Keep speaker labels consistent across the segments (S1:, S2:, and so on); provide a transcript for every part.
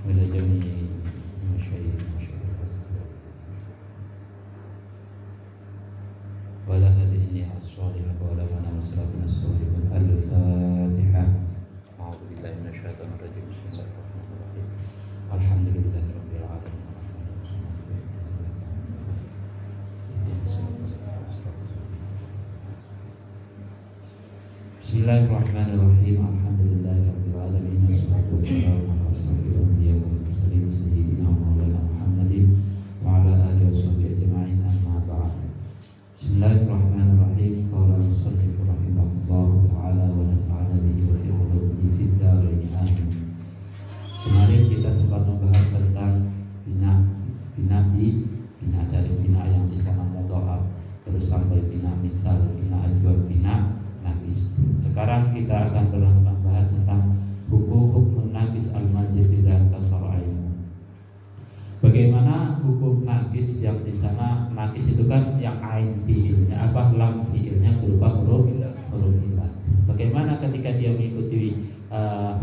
S1: وإلى جميع المشايخ ولا هديني الصالحة ولا من مسلكنا الصالحة. الفاتحة. أعوذ بالله من الشيطان الرجيم. بسم الله الرحمن الرحيم. الحمد لله رب العالمين. Bismillahirrahmanirrahim. Alhamdulillahirabbil alamin. Wassalatu wassalamu ala asyrofil anbiya'i wal mursalin sayyidina Maulana Muhammadin wa ala alihi washabbihi ajma'in. Amma ba'd. Bismillahirrahmanirrahim. Qala al-musannif rahimahullahu ta'ala wa nafa'ana bihi wa fi ulumihi fid dharain amin. Kemarin kita sempat membahas tentang bina dari bina yang di sana mudhaf, terus sampai bina misal, bina ajwab, bina naqis. Sekarang kita akan membahas tentang hukum naqis al-mazid dan kasra'in. Bagaimana hukum naqis yang di sana? Naqis itu kan yang ain fiilnya, lam fiilnya berupa huruf ilat. Bagaimana ketika dia mengikuti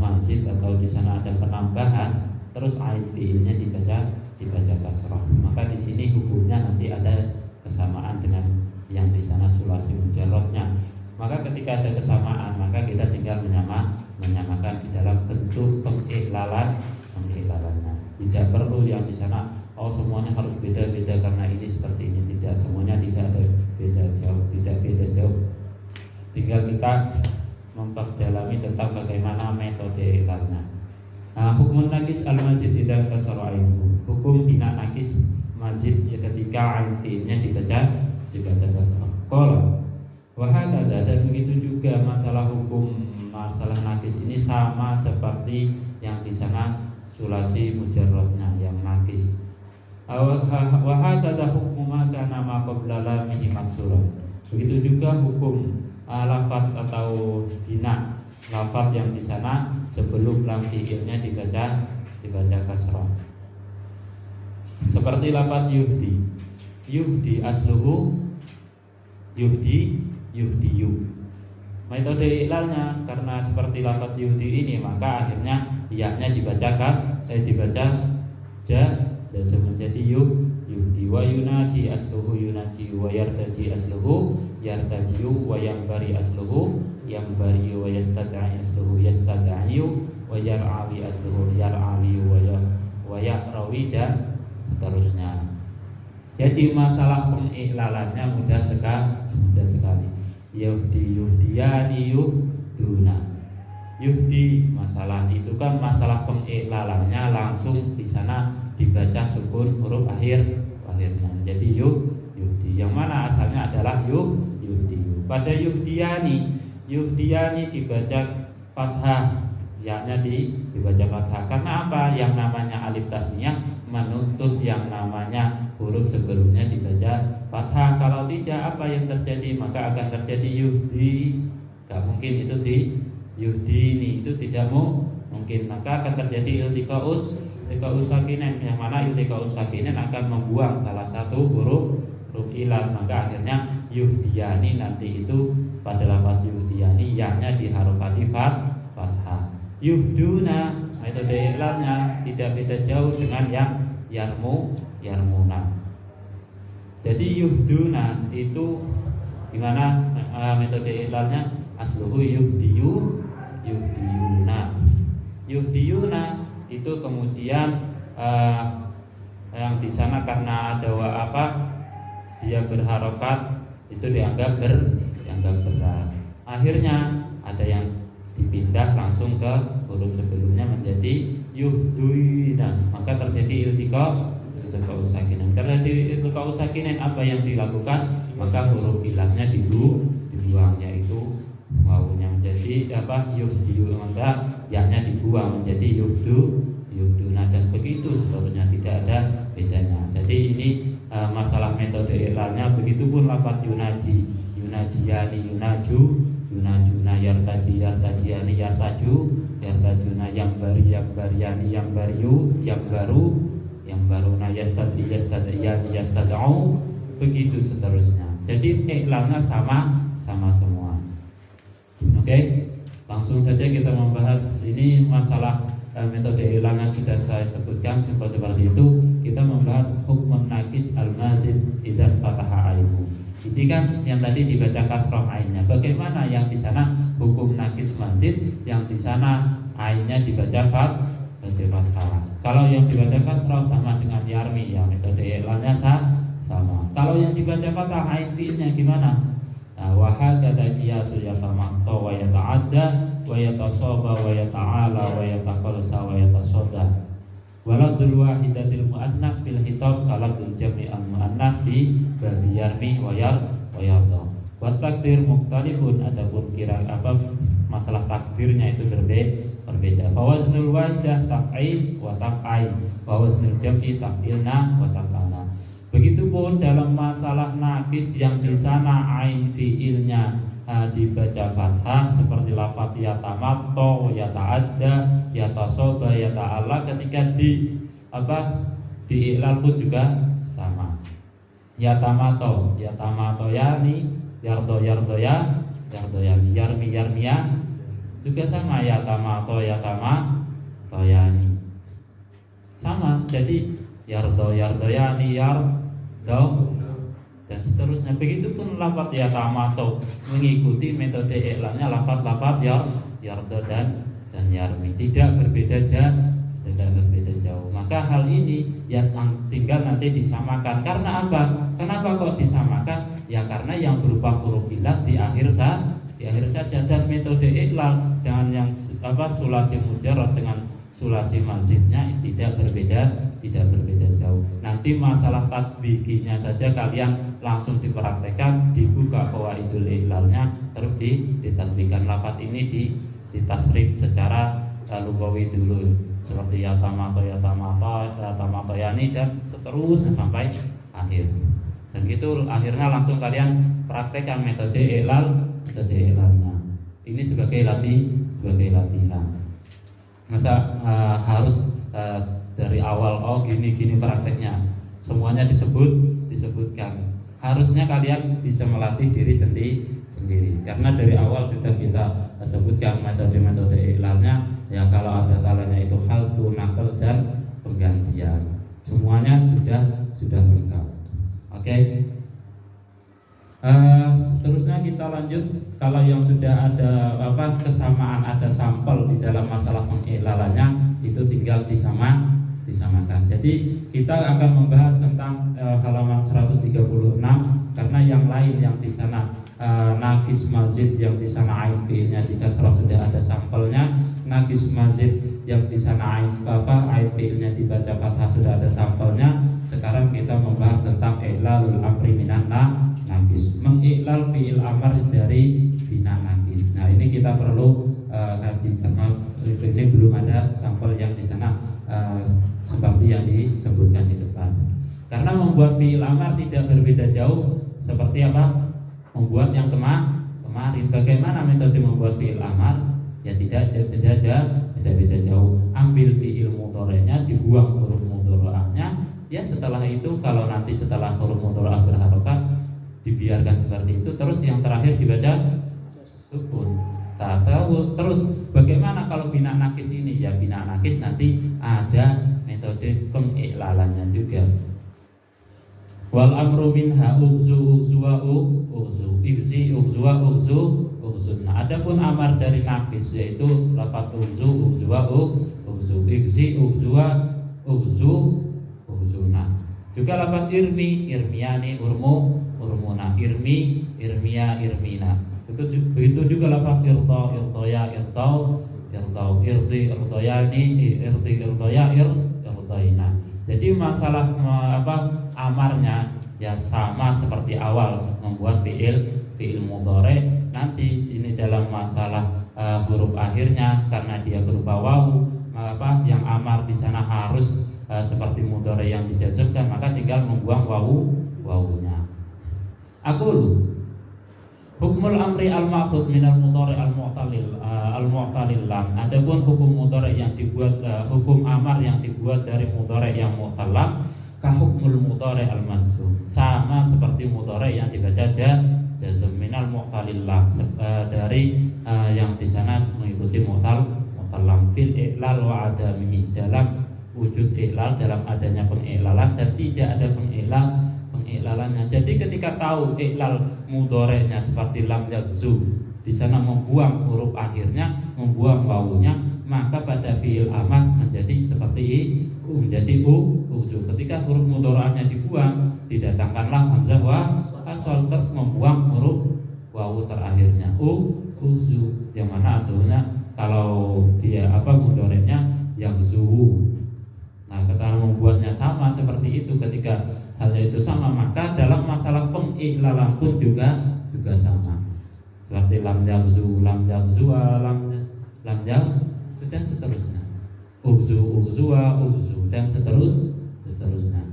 S1: mazid atau di sana ada penambahan, terus ain fiilnya dibaca kasrah. Maka di sini hukumnya nanti ada kesamaan dengan yang di sana sulasi mujarradnya. Maka ketika ada kesamaan, maka kita tinggal menyamakan di dalam bentuk pengiklalannya. Tidak perlu yang di sana semuanya harus beda-beda karena ini seperti ini. Tidak, semuanya tidak ada beda jauh. Tinggal kita memperdalami tentang bagaimana metode iklannya. Hukum naqis al-mazid tidak kasra'in. Hukum bina naqis mazid ya ketika ain fiilnya dibaca kasrah. Qala wahakadha, dan begitu juga masalah naqis ini sama seperti yang di sana sulasi mujarradnya yang naqis. Wahakadha hukmu ma kana ma qabla lamihi maksurah. Begitu juga hukum lafaz atau bina lafaz yang di sana sebelum lam fiilnya dibaca kasrah. Seperti lafaz yuhdi asluhu yuhdiyu. Metode iklalnya karena seperti lafaz yuhdi ini, maka akhirnya ya-nya dibaca jazm menjadi yuhdi. Wa yunaji asluhu yunaji wa yartaji asluhu yartajiyu wa yambari asluhu yambari wa yastad'i asluhu yastad'iyu wa yar'awi asluhu yar'awi wa ya'rawi dan seterusnya. Jadi masalah pengiklalannya mudah sekali. Yuhdiyani yuhduna. Yuhdi masalah itu kan masalah pengiklalannya langsung di sana dibaca sukun huruf akhirnya menjadi yuhdi. Yang mana asalnya adalah yuhdi. Pada yuhdiyani dibaca fathah, ya-nya dibaca fathah. Karena apa? Yang namanya alif tasniyah menuntut yang namanya huruf sebelumnya dibaca fathah. Kalau tidak, apa yang terjadi? Maka akan terjadi yuhdi. Gak mungkin itu di yuhdini, itu tidak mungkin. Maka akan terjadi iltiqa'us sakinen, yang mana iltiqa'us sakinen akan membuang salah satu huruf ilat. Maka akhirnya yuhdiyani nanti itu pada lafaz yuhdiyani ya-nya diharokati fathah. Yuhduna metode iklannya tidak beda jauh dengan yang yarmuna. Jadi yuhduna itu gimana metode iklannya? Asluhu yuhdiyuna. Yuhdiyuna itu kemudian yang di sana karena ada dia berharokat itu dianggap berat. Akhirnya ada yang dipindah langsung ke huruf sebelumnya menjadi yuhduina, maka terjadi iltiqa'us sakinen. Karena iltiqa'us sakinen, apa yang dilakukan? Maka huruf ilahnya dibuang, yaitu wawunya menjadi yuhdiyu, maka ya-nya dibuang menjadi yuhduna, dan begitu seterusnya, tidak ada bedanya. Jadi ini masalah metode iklannya. Begitupun lafaz yunajiyani yunajuna, yartajiyani yartajuna, yambariyani yambaruna, yastad'iyani yastad'u, begitu seterusnya. Jadi iklannya sama semua. Oke, langsung saja kita membahas ini masalah metode ilangnya sudah saya sebutkan seperti itu. Kita membahas hukum nakis al-mazid idzan fataha ainuhu. Ini kan yang tadi dibaca kasroh ainnya. Bagaimana yang di sana hukum nakis mazid yang di sana ainnya dibaca fathah. Kalau yang dibaca kasroh sama dengan yarmi, ya metode ilangnya sama. Kalau yang dibaca fathah ain fi'ilnya gimana? Nah, wa hakadha qiyasu yatamatto wa yata'adda wa yatasaba wa yata'ala wa yataqalsa wa yatasadda. Waladul wahidatil muannas bil hitab kaladul jam'i al muannas bi babi yarmi wa yarda. Wa takdir mukhtalifun, adapun kira masalah takdirnya itu berbeda. Fa waznul wahidah taf'il wa taf'ain, wa waznul jam'i taf'ilna wa taf'alna. Begitupun dalam masalah nakis yang di sana ain fiilnya dibaca fathah seperti lafaz yatamatto, yata'adda, yatasoba, yata'ala, ketika di i'lal pun juga sama. Yatamato yani, yardoyani, yarmiya juga sama, yatamato yani sama. Jadi yardoyani, dan seterusnya. Begitupun lafaz yatamato mengikuti metode i'lanya lafaz yardo dan yarmi, tidak berbeda jauh. Maka hal ini yang tinggal nanti disamakan. Karena apa? Kenapa kok disamakan? Ya karena yang berupa huruf ilat di akhir saja, dan metode i'lal dengan yang sulasi mujarrad dengan sulasi mazidnya tidak berbeda jauh. Nanti masalah tatbiqinya saja kalian langsung dipraktekkan, dibuka qawaidul i'lalnya, terus ditatbiqkan. Lafaz ini ditasrif secara lugawi dulu, seperti yatamato yani, dan seterusnya sampai akhir. Dan gitu akhirnya langsung kalian praktekkan metode i'lalnya. Ini sebagai latihan. Masa harus dari awal gini prakteknya semuanya disebutkan. Harusnya kalian bisa melatih diri sendiri, karena dari awal sudah kita sebutkan metode i'lalnya. Ya kalau ada kalanya itu halfu, naql, dan penggantian, semuanya sudah lengkap. Oke. Seterusnya kita lanjut. Kalau yang sudah ada kesamaan, ada sampel di dalam masalah pengi'lalannya, itu tinggal disamakan. Jadi kita akan membahas tentang halaman 136, karena yang lain yang di sana nakis mazid yang di sana ain fi'ilnya di kasrah sudah ada sampelnya. Nakis mazid yang di sana ain fi'ilnya dibaca fathah sudah ada sampelnya. Sekarang kita membahas tentang i'lalul amri minan nakis, mengi'lal fi'il amr dari bina nakis. Nah, ini kita perlu kaji karena ini belum ada sampel yang di sana seperti yang disebutkan di depan. Karena membuat fi'il amr tidak berbeda jauh seperti membuat yang kemarin. Bagaimana metode membuat fi'il amr? Ya tidak beda jauh. Ambil fi'il mudhari'nya, dibuang huruf mudhari'nya. Ya setelah itu, kalau nanti setelah huruf mudhari'ah berharokat, dibiarkan seperti itu. Terus yang terakhir dibaca sukun. Terus bagaimana kalau bina nakis ini? Ya bina nakis nanti ada metode pengi'lalannya juga. Wal amru minha ughzu igzi ughzuwa ughzun. Nah, adapun amar dari nakis yaitu lafaz ughzu igzi ughzuwa ughzuna. Juga lafaz irmiyani urmuna, irmiya irmina. Begitu juga lafaz irdoya irdoyana. Jadi masalah amarnya ya sama seperti awal membuat fi'il mudhari. Nanti ini dalam masalah huruf akhirnya, karena dia berupa wawu, yang amar di sana harus seperti mudhari yang dijazmkan, maka tinggal membuang wawunya. Aqulu hukmul amri al-ma'khudh minal mudhari al-mu'talil lam. Adapun hukum mudhari yang dibuat hukum amar yang dibuat dari mudhari yang mu'tal, ka hukmul mudhari al-majzum, sama seperti mudhari yang dibaca jazm minal mu'talil lam, dari yang di sana mengikuti mu'tal lam. fil i'lal wa adamihi, dalam wujud i'lal, dalam adanya pengiklalan dan tidak ada pengiklalannya. Jadi ketika tahu i'lal mudhoreknya seperti lam yaghzu, di sana membuang huruf akhirnya, membuang wawunya, maka pada fi'il amar menjadi seperti menjadi uzu. Ketika huruf mudhoreknya dibuang, didatangkanlah hamzah wa asal, terus membuang huruf wawu terakhirnya uzu, yang mana asalnya kalau dia mudhoreknya yaghzu. Nah, kata membuatnya sama seperti itu, ketika hal itu sama, maka dalam masalah pengiklalan pun juga sama. Seperti lam yaghzu, lam yaghzuwa, lam yaghzu dan seterusnya. Ughzuwa, ughzu dan seterusnya.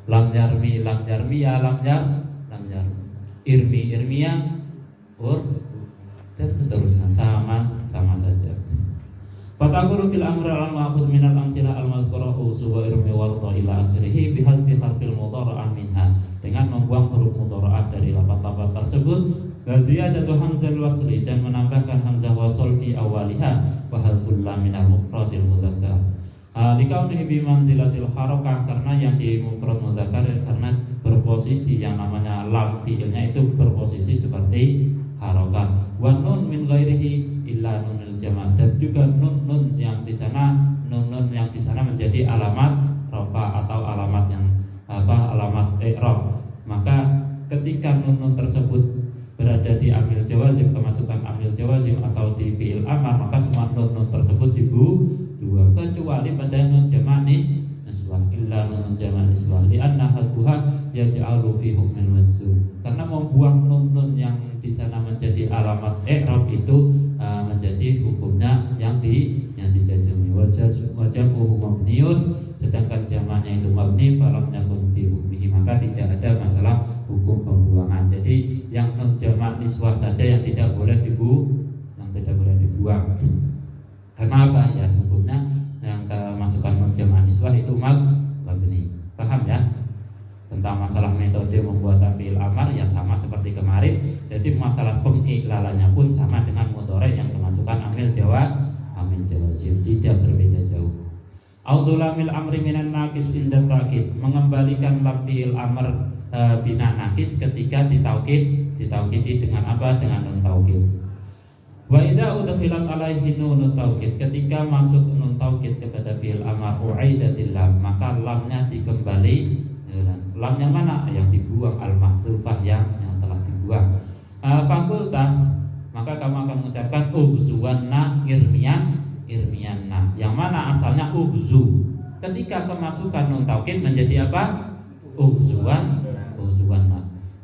S1: Lam yarmi, lam yarmiya, lam yarmi. Irmi, irmiya, dan seterusnya, sama saja. Fataqulu fil amri al-ma'khudh min al-amsilah al-madhkurah usu wa irmi warta ila akhirih bihadfi harfil mudhara'ah minha, dengan membuang huruf mudhara'ah dari lafaz-lafaz tersebut, wa ziyadatu hamzah wasli, dan menambahkan hamzah wasl fi awaliha, wa hadful lam min al-mufradil mudzakkar likaunihi bi manzilatil harakah, karena yang di mufrad mudzakkar karena berposisi yang namanya lam fi'ilnya itu berposisi seperti harakah. Wa nun min ghairihi illa nunil jama', dan juga nun yang di sana menjadi alamat rafa atau alamat yang alamat i'rab. Maka ketika nun tersebut berada di amil jawazim, kemasukan amil jawazim atau di fi'il amar, maka semua nun tersebut dibuang kecuali pada nun jama' niswah, illa nun jama' niswah li'anna hadfuha yaj'alu fi hukmil majzum, karena membuang nun yang di sana menjadi alamat i'rab itu menjadi hukumnya yang dijazmi. Wajamuhu mabniun, sedangkan jamaknya itu mabni, falam yakun fi hukmihi, maka tidak ada masalah hukum pembuangan. Jadi yang nun jamak niswah saja yang tidak boleh dibuang. Karena apa? Ya hukumnya yang kemasukan nun jamak niswah itu mabni. Paham ya? Tentang masalah metode membuat fi'il amar ya sama seperti kemarin. Jadi masalah pengiklalannya pun sama dengan mudhari yang kemasukan amil jawazim, tidak berbeda jauh. Audhulamil amri minan naqis inda ta'kid, mengembalikan lam fi'il amr bina naqis ketika ditaukidi dengan apa? Dengan nun taukid. Wa idza udkhilat alaihi nun taukid, ketika masuk nun taukid kepada fi'il amar uaidatil lam, maka lamnya dikembali. Lam yang mana? Yang dibuang, al-mahdhufah yang telah dibuang. Fakultah, maka kamu akan mengucapkan ughzuwanna irmiyanna, yang mana asalnya ughzu. Ketika kemasukan nun taukid menjadi apa? Ughzuwanna.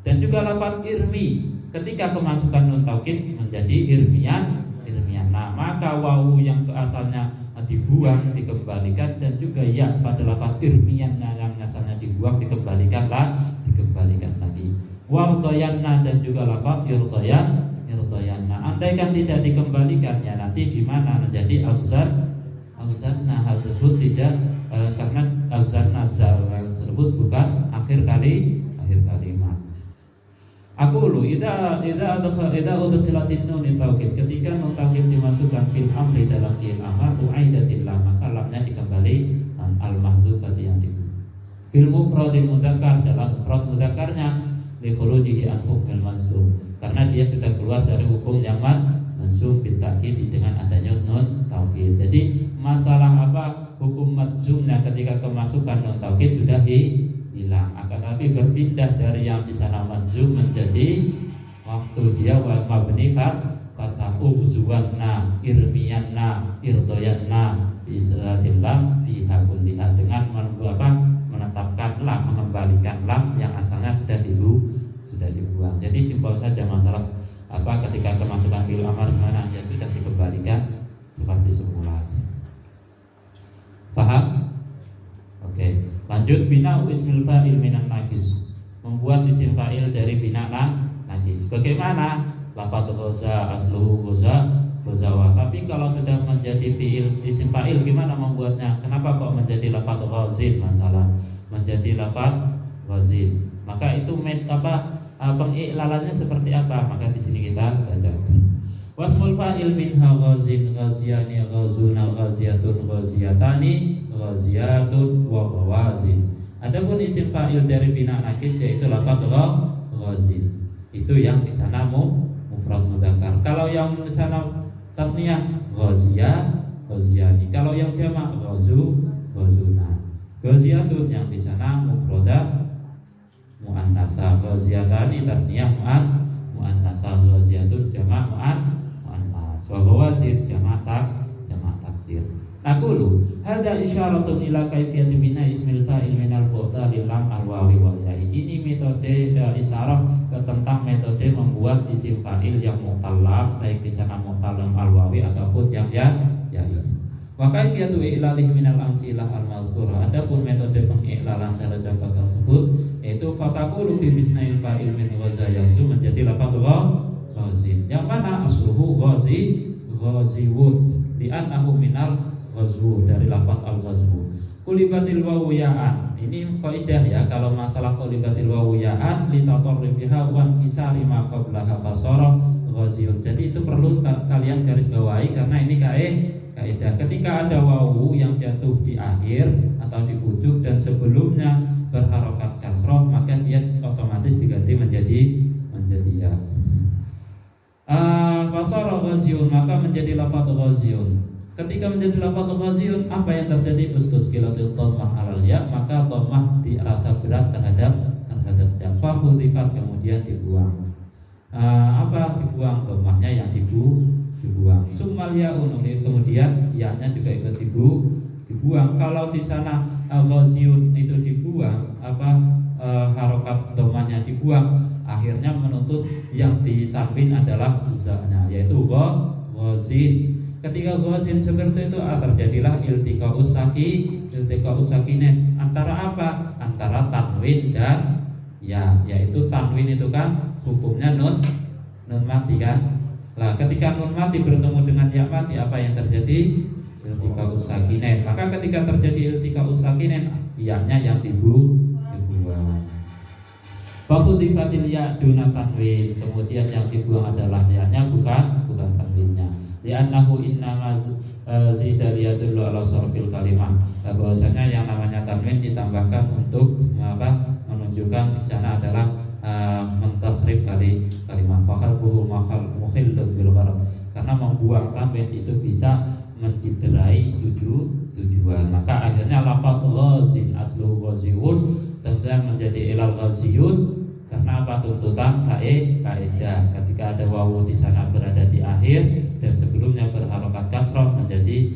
S1: Dan juga lafaz irmi, ketika kemasukan nun taukid menjadi irmiyanna, maka wawu yang asalnya dibuang dikembalikan, dan juga ya pada lafaz irmiyanna yang asalnya dibuang dikembalikan lagi. Wardayanna, dan juga lafaz irdayanna. Andaikan tidak dikembalikan, ya nanti gimana? Menjadi auzanna. Hal tersebut tidak karena auzanna tersebut bukan akhir kalimat. Aqulu idza udkhilatin nun taukid, ketika nun taukid dimasukkan fil amri dalam fi'il amar uaidatil lam, maka lamnya dikembali al-mahdhufati yang dibuang. Fil mufradil mudzakkar, dalam mufrad mudzakarnya li khurujihi an hukmil mansub, karena dia sudah keluar dari hukum yang mansub bil ta'kid dengan adanya nun taukid. Jadi masalah apa hukum majzumnya ketika kemasukan nun taukid sudah hilang, akan tapi berpindah dari yang di sana manzum menjadi waktu dia mabni fathah ughzuwanna irmiyanna irdayanna bisalatil lam fiha kulliha, dengan menetapkan lam, mengembalikan lam yang asalnya sudah dibuang. Jadi simpel saja masalah ketika kemasukan fi'il amar gimana, ya sudah dikembalikan seperti semula. Paham? Oke. Lanjut, bina ismil fa'il minan naqis, membuat isim fa'il dari bina naqis. Bagaimana? Lafadz ghaza asluhu ghazawa. Tapi kalau sudah menjadi fi'il isim fa'il gimana membuatnya? Kenapa kok menjadi lafadz ghazin? Masalah menjadi lafadz ghazin. Maka itu pengiklalannya seperti apa? Maka di sini kita baca. Wasmul fa'il minha ghazin, ghaziyani, ghazuna, ghaziyatun, ghaziyatani, ghaziyatun wa ghawazin. Adapun isim fa'il dari bina nakis yaitu lafaz ghazin. Itu yang di sana mufrad mudzakkar. Kalau yang di sana tasniyah ghaziyah, ghaziyani. Kalau yang jamak ghazuna. Ghaziyatun yang di sana mufradah muannasah, ghaziyatani tasniyah muannasah, ghaziyatun jamak muannas, wa ghawazin jamak taksir. Aqulu hada isyaratun ila kaifiyati bina ismil fa'il minal fu'dali lam al-wawi wal ya'i. Ini metode isyarat tentang metode membuat isim fa'il yang mu'tallam, baik di sana mu'tallam al-wawi ataupun yang ya'i. Wa kaifiyatu i'lalih minal amsilah al-madhkurah. Adapun metode pengiklalan dari contoh tersebut yaitu fataqulu fi bisnail fa'il min ghaza yahzu menjadi lafaz ghazin. Yang mana asluhu ghaziwun li'annahu minal ghazwu, dari lafaz al-ghazwu. Qulibatil wawu ya'an. Ini kaidah ya, kalau masalah qulibatil wawu ya'an li tatarrifiha wa kisari ma qablaha fasara ghaziyun. Jadi itu perlu kalian garis bawahi karena ini kaidah. Ketika ada wawu yang jatuh di akhir atau di ujung dan sebelumnya berharokat kasroh, maka dia otomatis diganti menjadi ya. Fasara ghaziyun, maka menjadi lafaz ghaziyun. Ketika menjadi lafaz ghaziyun, apa yang terjadi? Ustusqilatil dhammah alal ya, maka dhammah dirasa berat terhadap ya. Fakhudifat, kemudian dibuang. Apa dibuang? Dhammahnya yang dibuang. Summal ya'un, kemudian ya-nya juga ikut dibuang. Kalau di sana ghaziyun itu dibuang, harokat dhammahnya dibuang, akhirnya menuntut yang ditanwin adalah za-nya, yaitu ghazin. Ketika ghazin seperti itu terjadilah iltiqa'us sakinain. Antara apa? Antara tanwin dan ya, yaitu tanwin itu kan hukumnya nun mati kan. Nah, ketika nun mati bertemu dengan ya mati, apa yang terjadi? Iltiqa'us sakinain. Maka ketika terjadi iltiqa'us sakinain, ya-nya yang dibuang. Fakhudhifatil ya duna tanwin, kemudian yang dibuang adalah ya-nya bukan tanwinnya. Li'annahu innama zida liyadullu ala sarfil kalimah. Bahwasanya yang namanya tanwin ditambahkan untuk menunjukkan di sana adalah mentasrif kalimat. Fakhalquhu mukhilun bil gharad. Karena membuang tanwin itu bisa menciderai tujuan. Maka akhirnya lafaz ghazin aslu ghaziun tentunya menjadi ilal ghaziyun. Karena apa? Tuntutan kaidah. Ketika ada wawu di sana berada di akhir dan sebelumnya berharokat kasroh menjadi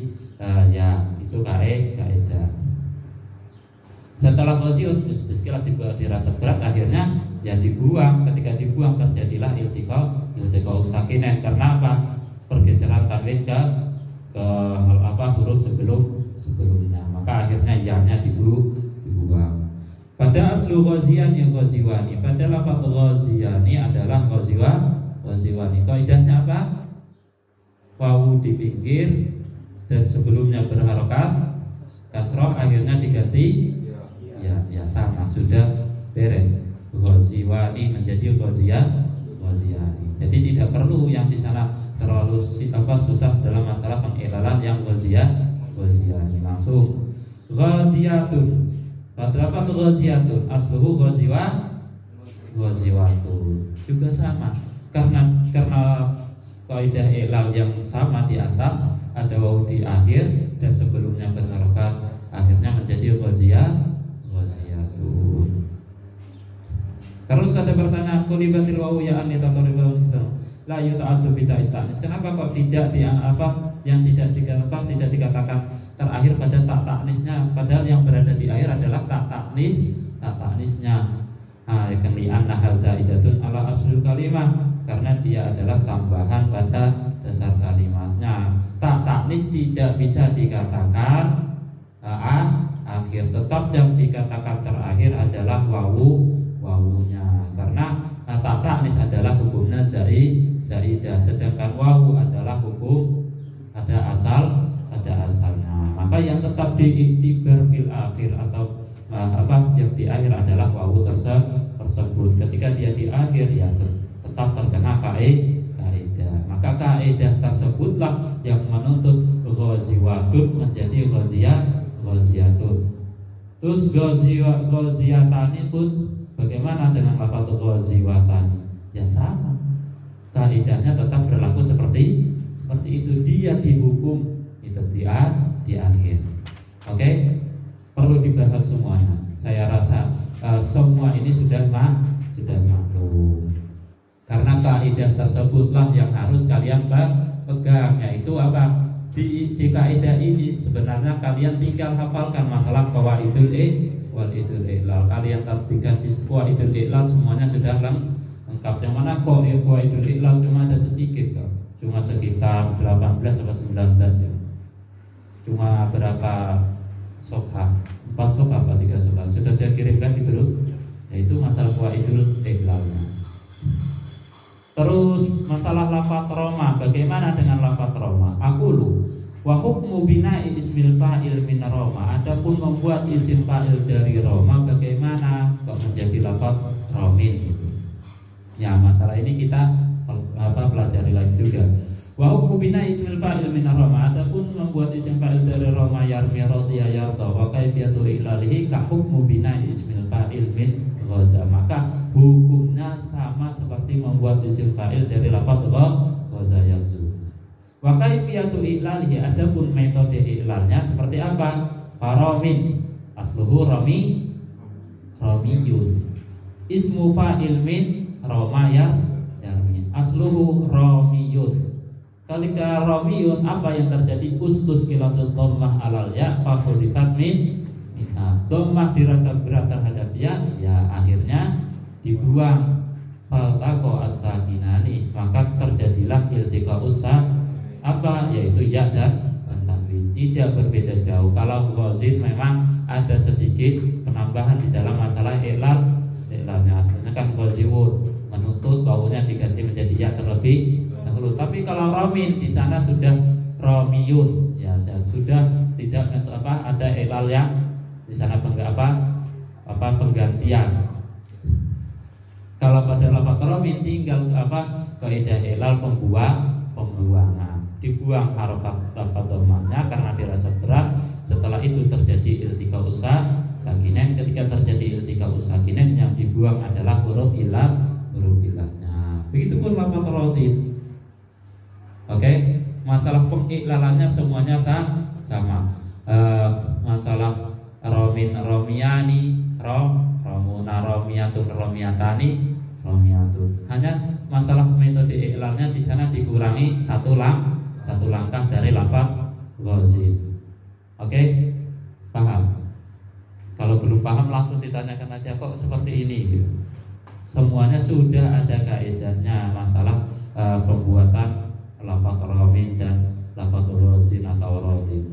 S1: ya, itu kaidah. Setelah ghaziyun istilah dirasa berat, akhirnya ya dibuang. Ketika dibuang terjadilah iltiqa sakinain. Karena apa? Pergeseran tanwin ke huruf sebelumnya. Maka akhirnya ya-nya dibuang. Pada aslu ghaziyani ghaziwani, pada lafaz ghaziyani adalah ghaziwani. Kaidahnya apa? Wawu di pinggir dan sebelumnya berharokat kasroh, akhirnya diganti ya sama, sudah beres. Ghaziwani menjadi ghaziyani. Jadi tidak perlu yang di sana terlalu susah dalam masalah pengilalan yang ghaziyani. Langsung ghaziyatun. Berapa ghaziyatun? Asluhu ghaziwatun. Juga sama. Karena kaidah ilal yang sama di atas, ada wawu di akhir dan sebelumnya berharokat, akhirnya menjadi ghaziyatun. Terus ada pertanyaan, qulibatil wawu ya an yatatarribu la yuta'addu bi ta'nis. Kenapa kok tidak yang tidak dikatakan terakhir pada tak taknisnya, padahal yang berada di akhir adalah tak taknisnya. Li'anna zaidatun ala aslul kalimah, karena dia adalah tambahan pada dasar kalimatnya. Tak taknis tidak bisa dikatakan akhir, tetap yang dikatakan terakhir adalah wawunya, karena tak taknis adalah hukumnya zaidah, sedangkan wawu adalah hukum ada asalnya. Maka yang tetap diiktibar fil akhir atau yang di akhir adalah wawu tersebut. Ketika dia di akhir ya tetap terkena kaidah. Maka kaidah tersebutlah yang menuntut ghaziwatun menjadi ghaziyatun. Terus ghaziyatani pun bagaimana dengan lafaz ghaziwatani? Ya sama. Kaidahnya tetap berlaku seperti itu. Dia dihukum itu di akhir. Oke? Perlu dibahas semuanya. Saya rasa semua ini sudah maklum. Karena kaidah tersebutlah yang harus kalian pegang, yaitu apa? Di kaidah ini sebenarnya kalian tinggal hafalkan masalah qawaidul wal idul iqlal. Kalian tatbikan di qawaidul iqlal semuanya sudah lengkap. Yang mana qawaidul iqlal cuma ada sedikit kok. Cuma sekitar 18 atau 19 ya. Cuma berapa sofha? 4 sofha atau 3 sofha. Sudah saya kirimkan di grup. Yaitu masalah qawaidul iqlalnya. Terus masalah lafaz roma, bagaimana dengan lafaz roma? Aqulu wa hukmu bina'i ismil fa'il min roma. Adapun membuat isim fa'il dari roma bagaimana kok menjadi lafaz romin gitu. Ya, masalah ini kita pelajari lagi juga. Wa hukmu bina'i ismil fa'il min roma. Adapun membuat isim fa'il dari roma yarmi radiya yarda wa kaifiyatu ihlalihi ka hukmu bina'i ismil fa'il min ghaza. Maka hukumnya sama seperti membuat isim fa'il dari lafaz ghaza yaghzu. Wa kaifiyatu ihlalihi, adapun metode ihlalnya seperti apa? Faramin asluhu ramiyun. Ismu fa'il min rama yarmi asluhu ramiyun. Ketika ramiyun, apa yang terjadi? Ustus kilatul dhammah alal ya fa khulifat min dhammah dirasa berat terhadap ya akhirnya dibuang. Faltaqo as-sakinani, maka terjadilah iltiqa apa, yaitu ya dan tanwin. Tidak berbeda jauh. Kalau ghazin memang ada sedikit penambahan di dalam masalah iqlalnya. Aslinya kan ghaziwun, menuntut baunya diganti menjadi ya terlebih dahulu. Tapi kalau ramin di sana sudah ramiyun, ya sudah tidak ada iqlal yang di sana penggantian. Kalau pada lafaz ramin tinggal kaidah iqlal pembuangan. Dibuang harokat lafaz dhammahnya karena dirasa berat. Setelah itu terjadi iltiqa sakinain. Ketika terjadi iltiqa sakinain, yang dibuang adalah huruf ilahnya. Begitupun lafaz radin. Oke, masalah pengiklalannya semuanya sama. Masalah romin romiyani, romuna romiyatun romiyatani romiyatun. Hanya masalah metode iklalnya di sana dikurangi satu langkah dari lafaz ghazin. Oke, paham? Kalau belum paham langsung ditanyakan aja, kok seperti ini gitu. Semuanya sudah ada kaidahnya masalah pembuatan lafaz ramin dan lafaz ghazin atau radin.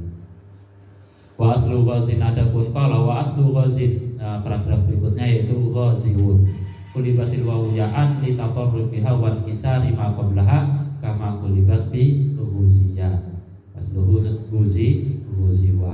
S1: Wa aslu ghazin, adapun kalau wa aslu ghazin, paragraf berikutnya yaitu ghaziun. Kulibatil wawu ya'an li tatarrufiha wan kisari ma qablaha kama kulibat bi ghuziyah. Asluhu ghuziwa.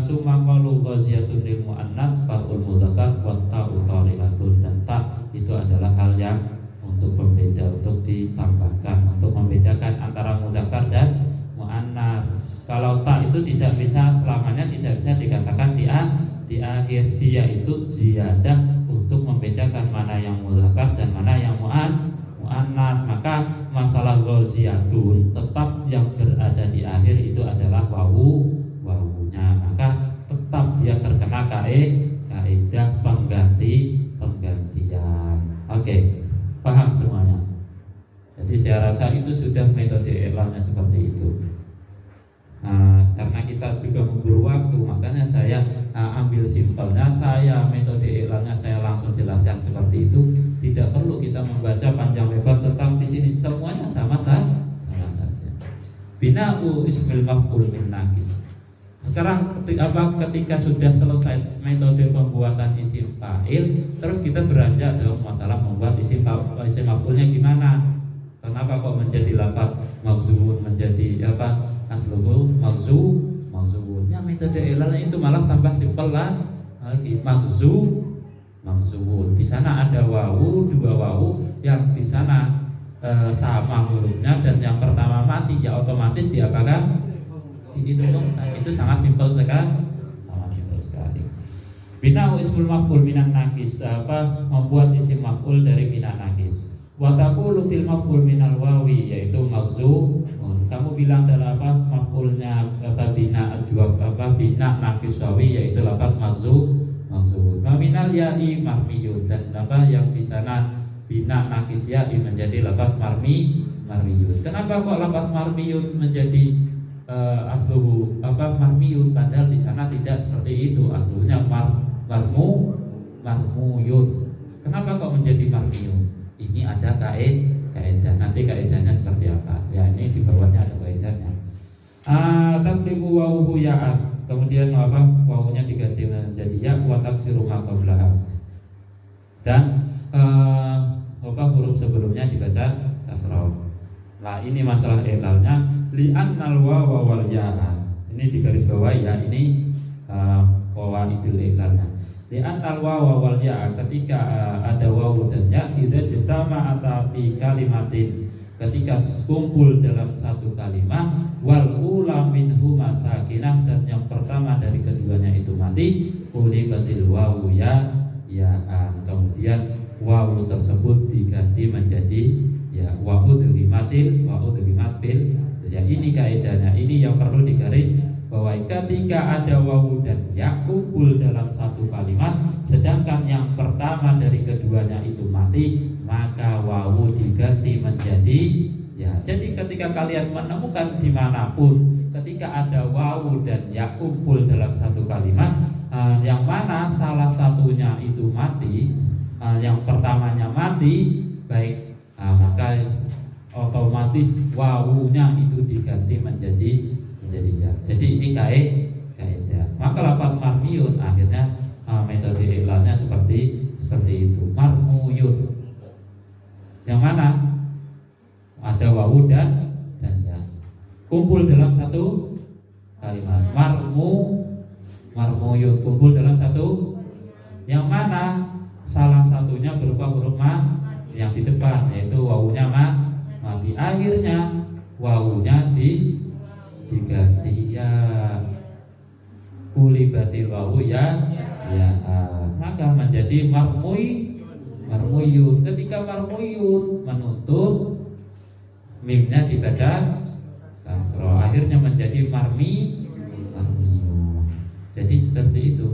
S1: Summa qalu ghaziyatun lil muannas farul mudzakkar wa ta'u tariqatun. Dan ta itu adalah hal yang untuk pembeda, untuk ditambahkan, untuk membedakan antara mudzakkar dan muannas. Kalau ta itu tidak bisa selamanya tidak bisa dikatakan di akhir. Dia itu ziyadah untuk membedakan mana yang mudzakkar dan mana yang muannas. Maka masalah ghaziyatun tetap yang berada di akhir itu adalah wawunya. Maka tetap dia terkena kaidah penggantian. Oke, paham semuanya? Jadi saya rasa itu sudah metode iklalnya seperti itu. Karena kita juga memburu waktu, makanya saya ambil simpelnya, metode iklalnya saya langsung jelaskan seperti itu. Tidak perlu kita membaca panjang lebar tentang di sini, semuanya sama saja. Bina'u ismil maf'ul min naqis. Sekarang ketika sudah selesai metode pembuatan isim fa'il, terus kita beranjak dalam masalah membuat isim maf'ulnya gimana? Kenapa kok menjadi lafaz maghzuun menjadi asluhu maghzuun? Ya metode ilalnya itu malah tambah simpel lah. Maghzuun. Di sana ada wawu, dua wawu yang di sana sama hurufnya dan yang pertama mati, ya otomatis diapakan? Diidghamkan. Itu sangat simpel sekali. Sangat simpel sekali. Bina'u ismul maf'ul minan nakis, membuat isim maf'ul dari bina nakis. Wa taqulu fil maf'ul minal wawi, yaitu maghzum. Kamu bilang dalam maf'ulnya bina ajwab bina nakis wawi, yaitu lafaz maghzum. Wa minal ya'i marmiyun, dan yang di sana bina nakis ya'i menjadi lafaz marmiyun. Kenapa kok lafaz marmiyun menjadi asluhu marmiyun, padahal di sana tidak seperti itu, aslunya marmuyun. Kenapa kok menjadi marmiyun? Ini ada kaidah. Nanti kaidahnya seperti apa? Ya, ini di bawahnya ada kaidahnya. Taqlibu wawuhu ya'an. Kemudian wawunya diganti menjadi ya wa taksiru ma qablaha. Dan huruf sebelumnya dibaca kasrah. Nah, ini masalah ilalnya li'annal wawa wal ya'a. Ini di garis bawah ya, ini qawaidul ilalnya. Li'annal wawa wal ya'a, ketika ada wawu dan ya, idza jatama'ata fi kalimatin, ketika kumpul dalam satu kalimat, wal ula minhuma sakinah, dan yang pertama dari keduanya itu mati, ulibatil wawu ya, kemudian wawu tersebut diganti menjadi ya wawu dilimatil ya. Ini kaidahnya, ini yang perlu digaris bahwa ketika ada wawu dan ya kumpul dalam satu kalimat, sedangkan yang pertama dari keduanya itu mati, maka wawu diganti menjadi ya. Jadi ketika kalian menemukan dimanapun ketika ada wawu dan ya kumpul dalam satu kalimat, yang mana salah satunya itu mati, yang pertamanya mati, baik, maka otomatis wawunya itu diganti menjadi ya. Jadi ini kaidah. Maka lafaz marmiyun akhirnya metode iklannya seperti itu. Marmuyun, yang mana ada wawu dan ya kumpul dalam satu kalimat. Marmuyun kumpul dalam satu, yang mana salah satunya berupa huruf ma yang di depan, yaitu wawunya mati. Akhirnya wawunya diganti ya, kulibatil wawu ya, maka menjadi marmuyun. Ketika marmuyun menutup, mimnya dibaca kasroh, akhirnya menjadi marmiyun. Jadi seperti itu.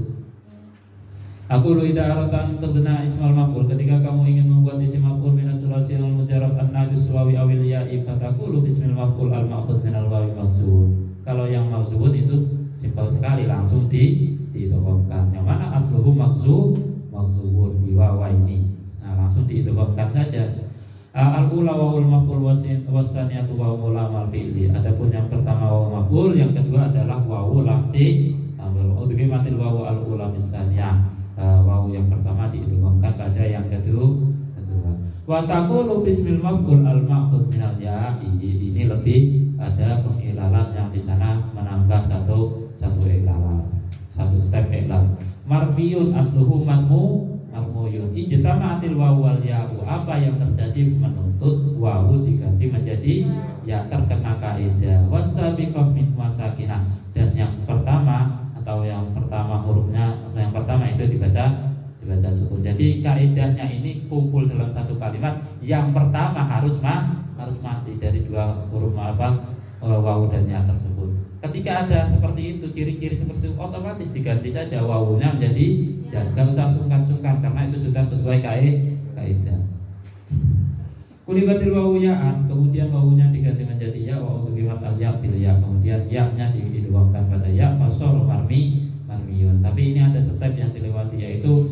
S1: Aku lu idza aratan tabna ismal maf'ul, ketika kamu ingin membuat isim maf'ul min as-sulasi al-mujarrad an-najis wawi awil ya'i, fataqulu bismil maf'ul al-ma'khudh min al-wawi maghzun. Kalau yang maghzun itu simpel sekali, langsung diidghamkan. Yang mana asluhu maghzun bi wawa ini. Nah, langsung diidghamkan saja. Al-ula wawul maf'ul wasaniyatu wawu lam al-fi'li. Adapun yang pertama wawu maf'ul, yang kedua adalah wawu lam fi'li. Udghimatil wawu al-ula bisaniyah. Wawu yang pertama diidghamkan pada yang kedua. Wa taqulu bismil maf'ul al-ma'khudh minal ya'i. Ini lebih ada pengilalan yang di sana menambah satu ilalan, satu step ilan. Marmiyun asluhu marmuyun. Ijtama'atil wawu wal ya'u. Apa yang terjadi menuntut wawu diganti menjadi ya, terkena kaidah wasabiqah min masakinah, dan yang pertama atau yang pertama hurufnya, yang pertama itu dibaca sukun. Jadi kaidahnya ini kumpul dalam satu kalimat, yang pertama harus mati dari dua huruf wawu dan ya tersebut. Ketika ada seperti itu, ciri-ciri seperti itu, otomatis diganti saja wawunya menjadi ya, nggak usah sungkan-sungkan karena itu sudah sesuai kaidah. Kulibatil wawu ya'an, kemudian wawunya diganti menjadi ya, wa udghimat al-ya bil ya, kemudian ya-nya diidghamkan pada ya, fasar marmiyun. Tapi ini ada step yang dilewati, yaitu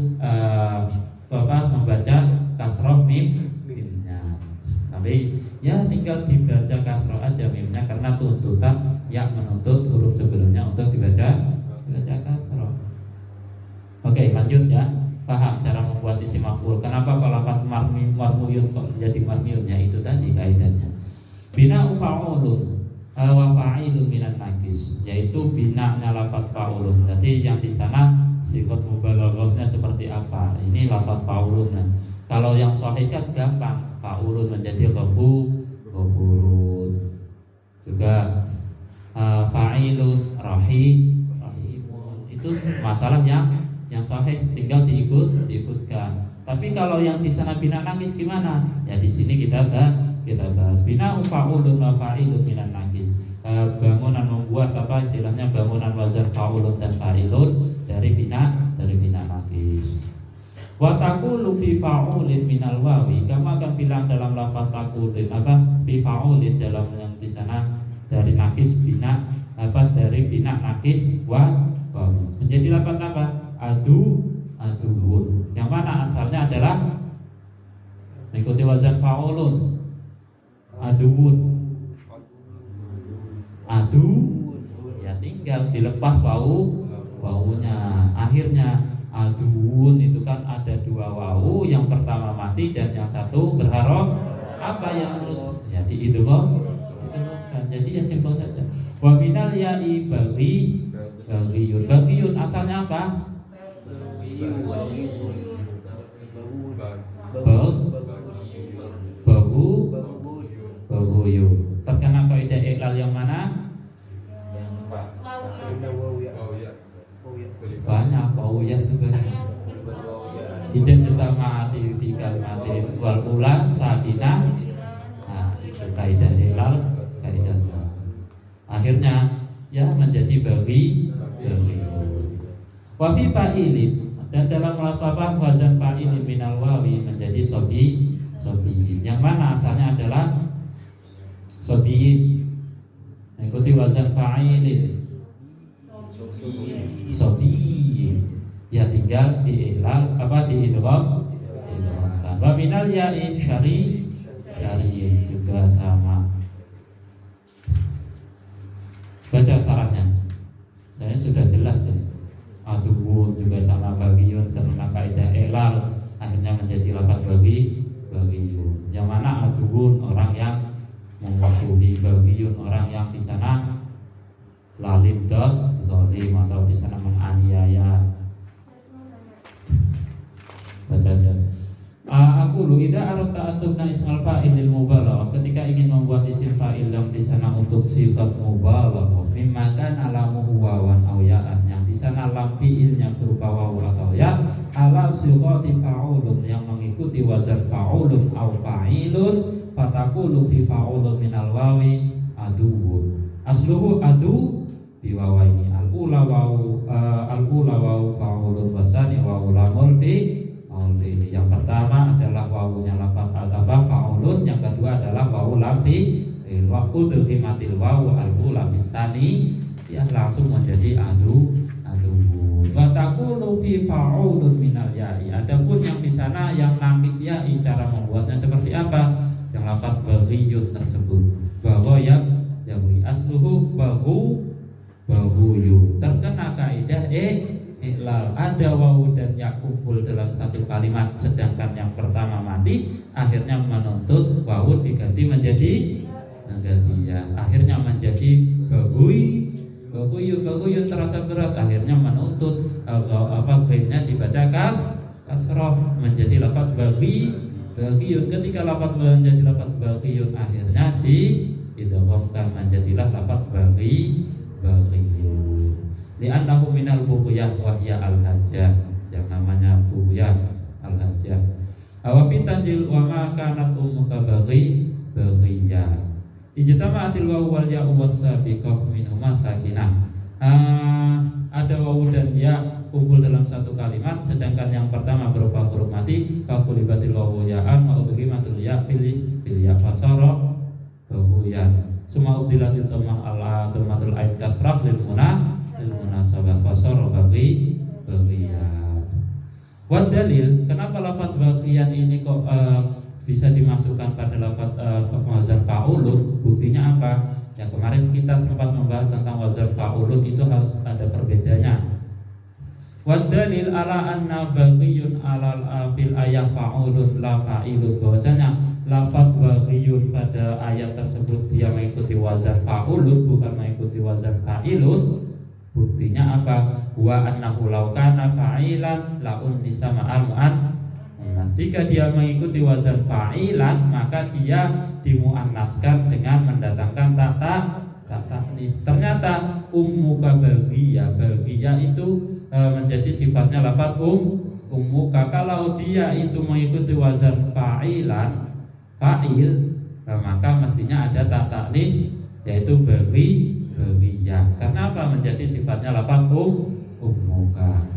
S1: membaca kasroh mimnya. Tapi ya tinggal dibaca kasroh aja mimnya, karena tuntutan ya menuntut huruf sebelumnya untuk dibaca kasroh. Oke, lanjut ya. Paham cara membuat isim maf'ul. Kenapa kalau lafaz marmuyun kok jadi marmiyun? Ya itu tadi kaidahnya. Bina'u fa'ulun wa fa'ilun minan nakis, yaitu bina'nya lafaz fa'ulun. Jadi yang di sana sifat mubalaghahnya seperti apa? Ini lafaz fa'ulun. Kalau yang sahih kan gampang, fa'ulun menjadi ghafurun. Juga fa'ilun rahimun. Itu masalah yang sahih, tinggal diikutkan. Tapi kalau yang di sana bina naqis gimana? Ya di sini kita bahas bina fa'ulun wa fa'ilun minan naqis. Bangunan membuat apa istilahnya, bangunan wazan fa'ulun dan fa'ilun dari bina naqis. Wa taqulu fi fa'ulin minal wawi, kamu akan bilang dalam lafaz taqulin apa fi fa'ulin dalam yang di sana dari naqis bina apa dari bina naqis wa wawi menjadi lafaz apa? Aduun, yang mana asalnya adalah mengikuti wazan fa'ulun. Aduun, ya tinggal dilepas wawunya. Akhirnya aduun itu kan ada dua wawu, yang pertama mati dan yang satu berharap. Apa yang harus ya diidgham? Jadi ya simpel saja. Wa minal ya'i baghiyun asalnya apa? Bahuyu. Terkena kaidah iklal yang mana? Banyak bahuya itu banyak. Ijen utama di kalimat wal ula sakinah. Nah, itu kaidah iklal, kaidah. Akhirnya ya menjadi baghiyun. Wa fi fa'ilin, dan dalam lafaz wazan fa'ilin minal wawi menjadi sobiyin, yang mana asalnya adalah sobiyin. Ikuti wazan fa'ilin sobiyin, ya tinggal diiklal apa diidgham. Wa minal ya'i syari'in juga sama. Baca sarahnya, saya sudah jelas tuh. Aduun juga sama baghiyun karena kaidah ilal akhirnya menjadi lafaz baghiyun. Yang mana aduun orang yang memusuhi, baghiyun orang yang di sana lalim dan zalim atau di sana menganiaya. Baca aja. Aku lu ida arab ta'atubna ismal fa'il lil mubalaghah, ketika ingin membuat isim fa'il yang di sana untuk sifat mubalaghah mimma kana lamuhu wawan aw ya'an, yang di sana lam fi'ilnya berupa wawu atau ya, ala sighati fa'ulun yang mengikuti wazan fa'ulun aw fa'ilun, fataqulu fi fa'ulun minal wawi aduun. Asluhu adu biwawaini al-ula wawu fa'ulun wasani wawu lamul fi. Yang pertama adalah wawunya lafaz al-aba fa'ulun, yang kedua adalah wawu lamfi wa udghimatil wawu al-ula bisani, ya langsung menjadi adu. Wa taqulu fi fa'ulun minal ya'i, adapun yang di sana yang naqis ya'i, cara membuatnya seperti apa? Yang lafaz baghiyun tersebut, bahwa yang asluhu bahuyu, terkena kaidah iklal, ada wawu dan ya kumpul dalam satu kalimat, sedangkan yang pertama mati, akhirnya menuntut wawu diganti menjadi ya, akhirnya menjadi baghiyun terasa berat, akhirnya menuntut ghaibnya dibaca kasroh menjadi lafaz baghiyun. Ketika lafaz menjadi lafaz baghiyun, akhirnya diidghamkan menjadilah lafaz baghiyun. Li'annahu minal bughyah wa hiya al-hajjah, yang namanya bughyah al-hajjah. Wa fi tanjil wa ma kanat ummuka baghiyah ijtama'atil wawu wal ya'u was-sabiqah minhuma sakinah. Ada wawu dan ya kumpul dalam satu kalimat, sedangkan yang pertama berupa huruf mati, faqulibatil wawu ya'an wa udghimatul ya fil ya fasara baghyan. Suma ubdilatil dhammah ala dhammatul ain kasrah lil munasabah fasara baghiyat. Wa dalil, kenapa lafaz baghiyan ini kok bisa dimasukkan pada lafaz wazan fa'ulun? Buktinya apa? Ya kemarin kita sempat membahas tentang wazan fa'ulun, itu harus ada perbedaannya. Wa dalil ala anna baghiyun alal fil ayah fa'ulun la fa'ilun, bahwasanya lafaz baghiyun pada ayat tersebut dia mengikuti wazan fa'ulun, bukan mengikuti wazan fa'ilun. Buktinya apa? Wa annahu law kana fa'ilan la unnisa ma'al Jika dia mengikuti wazan fa'ilan, maka dia dimuannaskan dengan mendatangkan ta'nis. Ternyata ummuka baghiyah, baghiyah itu menjadi sifatnya lafaz ummuka. Kalau dia itu mengikuti wazan fa'ilan, fa'il, maka mestinya ada ta'nis, yaitu baghiyah. Karena apa? Menjadi sifatnya lafaz ummuka.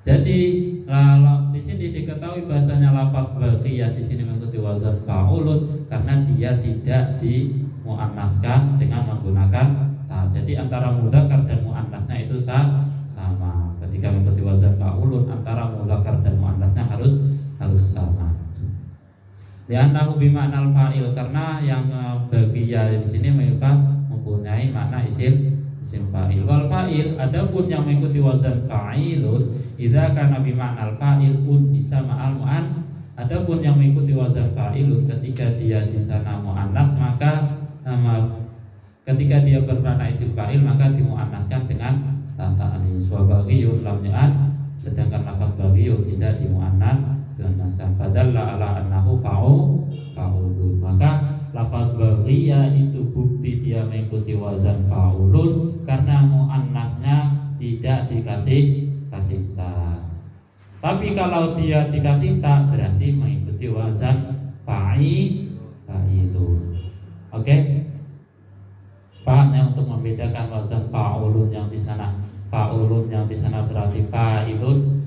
S1: Jadi di sini diketahui bahasanya lafaz baghiyah di sini mengikuti wazan fa'ulun karena dia tidak dimuannaskan dengan menggunakan ta. Jadi antara mudzakkar dan muannasnya itu sama. Ketika mengikuti wazan fa'ulun, antara mudzakkar dan muannasnya harus sama. Li'annahu bima'nal fa'il, karena yang baghiyah di sini mempunyai makna isim fa'il. Wal fa'il, adapun yang mengikuti wazan fa'ilun, idza kana bi ma'nal fa'il unisa ma'al mu'an. Adapun yang mengikuti wazan fa'ilun, ketika dia di sana muannas, maka ketika dia bermakna isim fa'il maka dimuannaskan dengan ta'nis. Wa baghiyun lam yu'an, sedangkan lafaz baghiyun tidak dimuannaskan. Fadalla ala annahu fa'ulun. Maka lafaz baghiyah itu bukti dia mengikuti wazan fa'ulun karena muannasnya tidak dikasih ta. Tapi kalau dia dikasih ta, berarti mengikuti wazan fa'ilun. Oke? Paham ya, untuk membedakan wazan fa'ulun yang di sana berarti fa'ilun,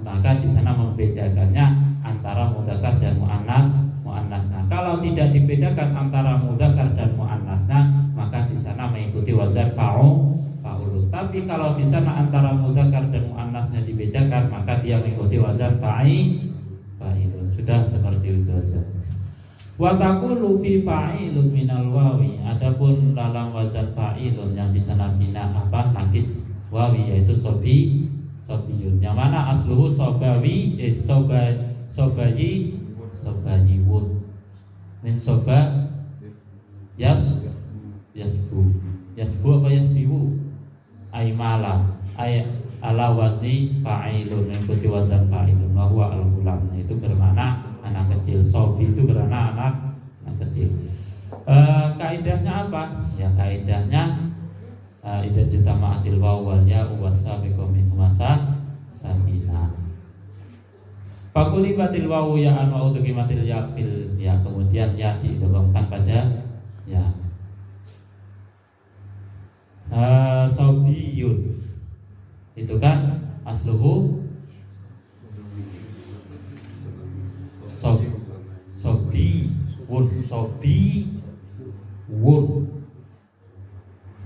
S1: maka di sana membedakannya antara mudzakkar dan muannasnya. Kalau tidak dibedakan antara mudzakkar dan muannasnya, maka di sana mengikuti wazan fa'ulun. Tapi kalau di sana antara mudzakkar dan muannasnya dibedakan, maka dia mengikuti wazan fa'ilun. Sudah seperti itu aja. Wa taqulu fi fa'ilun minal wawi. Adapun dalam wazan fa'ilun yang di sana bina nakis wawi, yaitu sobiyun. Yang mana asluhu sobawi, sobayiwun. Min soba yasbu apa yasbiwu, aimala ala wazni fa'ilun, mengikuti wazan fa'ilun. Wa huwa al-ghulam, itu bermakna anak kecil. Sofi itu bermakna anak kecil. Kaidahnya apa? Ya kaidahnya idza jitama'atil waw wal ya wasabiqu min masa sabina. Fakulibatil waw ya an wa udgimatil ya fil ya, kemudian ya didorongkan pada ya. Sobiyun itu kan asluhu sobiwun.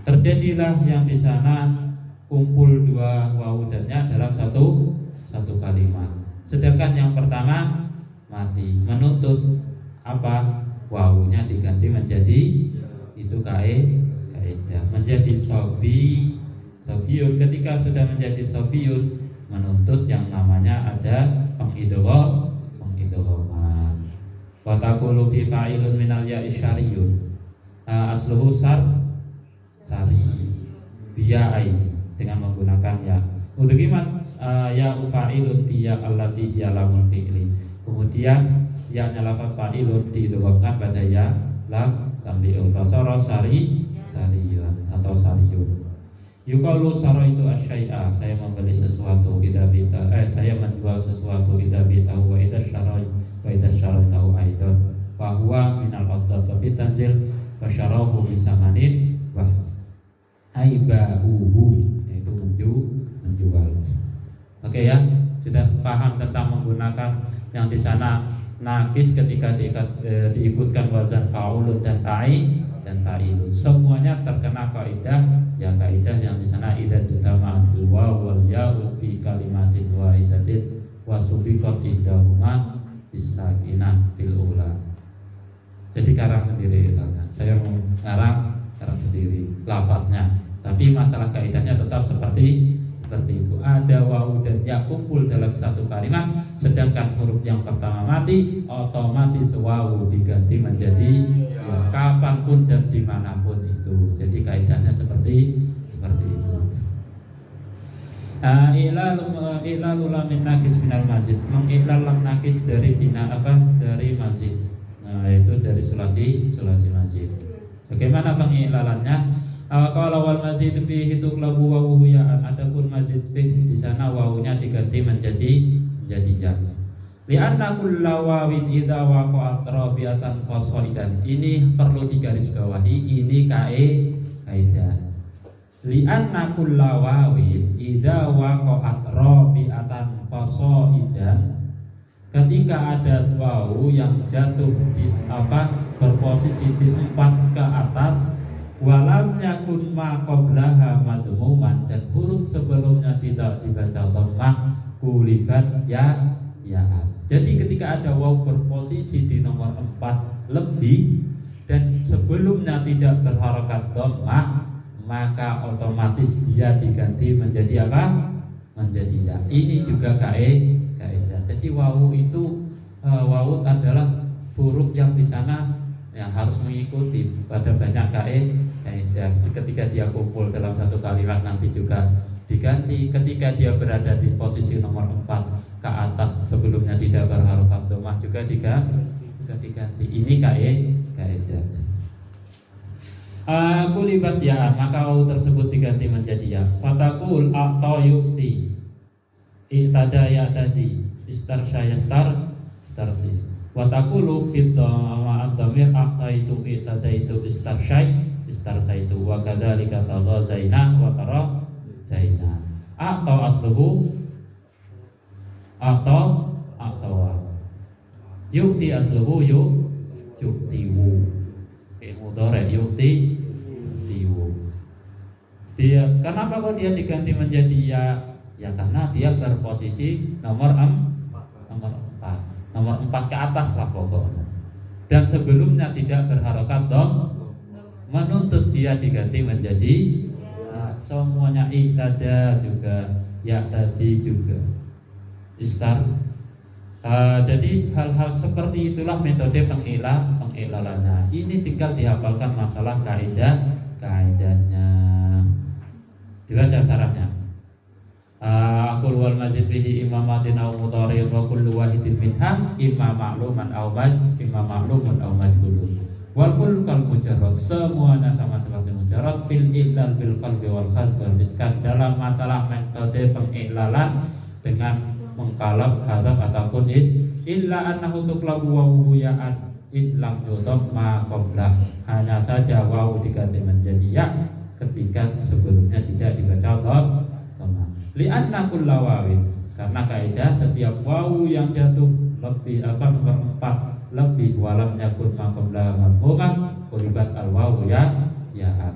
S1: Terjadilah yang di sana kumpul dua wawu dannya dalam satu kalimat. Sedangkan yang pertama mati, menuntut apa? Wawunya diganti menjadi itu kaidah menjadi sobiyun. Ketika sudah menjadi sobiyun, menuntut yang namanya ada pengidgham. Wa taqulu fi fa'ilun minal ya'i syariyun, asluhu sari biya'ai, dengan menggunakan ya. Udgiman ya fa'ilun fi ya allati hiya lamul fi'li. Kemudian ya lafaz fa'ilun didhomkan pada ya lam li'ul fasara sariyun atau sariyun. Yuqalu saraitu asyai'a, saya membeli sesuatu, saya menjual sesuatu, idabitahu wa idasyaraitahu aidan wa huwa minal qaddat wa bitanzil wa syarahu bisamanin wa aibahuhu, yaitu menjual. Oke ya, sudah paham tentang menggunakan yang di sana nakis ketika diikutkan wazan fa'ulun dan fa'ilun. Semuanya terkena kaidah, ya kaidah yang di sana idza jitama'atul waw wal ya'u fi kalimatin wahidatin wa subiqat ihdahuma bisakinah fil ula. Jadi karang sendiri, saya mau karang sendiri lafadznya, tapi masalah kaidahnya tetap seperti itu. Ada wawu dan ya kumpul dalam satu kalimat, sedangkan huruf yang pertama mati, otomatis wawu diganti menjadi ya, kapanpun dan dimanapun itu. Jadi kaidahnya seperti itu. I'lalu lamin nakis minal masjid, mengiklal lam nakis dari bina dari masjid. Nah, itu dari sulasi masjid. Bagaimana pengiklalannya? Kalau wal masjid fihi tuqlabu wa ya'an, adapun masjid fihi di sana wawunya diganti menjadi ya. Li'anna kulla wawin idza waqa'at rabi'atan fasaidan. Ini perlu digarisbawahi, ini kaidah. Li'anna kulla wawin idza waqa'at rabi'atan fasaidan. Ketika ada wawu yang jatuh di berposisi di 4 ke atas, walam yakun ma qablaha madmuman, dan huruf sebelumnya tidak dibaca dhammah, kulibat ya. Jadi ketika ada wawu berposisi di nomor 4 lebih dan sebelumnya tidak berharokat dhammah, maka otomatis dia diganti menjadi menjadi ya. Ini juga kaidah. Jadi wawu itu wawu adalah huruf yang di sana yang harus mengikuti pada banyak kaidah. Ketika dia kumpul dalam satu kalimat nanti juga diganti. Ketika dia berada di posisi nomor 4 ke atas sebelumnya tidak berharokat dhammah juga diganti. Ini kaidah. Kulibat ya, maka wawu tersebut diganti menjadi ya. Fatakul atau yukti, i'tada ya tadi, istarsya istarsi. Watakulu fitda ma'ad-dhamir aqtaitu i'tadaitu istarsaitu wa kadzalika tadha zaina wa tara zaina. Atau asluhu atau yukti asluhu yuktiwu. Mudhari yukti tiwu. Dia kenapa kok dia diganti menjadi ya? Ya karena dia berposisi nomor 4 ke atas lah pokoknya. Dan sebelumnya tidak berharokat menuntut dia diganti menjadi semuanya i'tada juga, ya tadi juga istar. Jadi hal-hal seperti itulah metode pengiklalannya. Ini tinggal dihafalkan masalah kaidahnya. Dibaca syarahnya. Aqul wal masjid fihi imamatin aw mudhari'un wa kullu wahidin minha imma ma'luman aw majhulun. Wal kullu kal mujarrad, semuanya sama seperti mujarrad fil illal bil qalbi wal khadf wal iskan. Dalam masalah metode pengiklalan dengan mengkalab hadaf ataupun illa annahu tuqlabu wa ya'an in lam yudhaf ma qabla. Hanya saja wawu diganti menjadi ya ketika sebelumnya tidak dibaca dhammah. Li'anna kulla wawin, karena kaidah setiap wawu yang jatuh lebih nomor 4 lebih walam yakun ma qabla madhumah qulibat al wawu ya.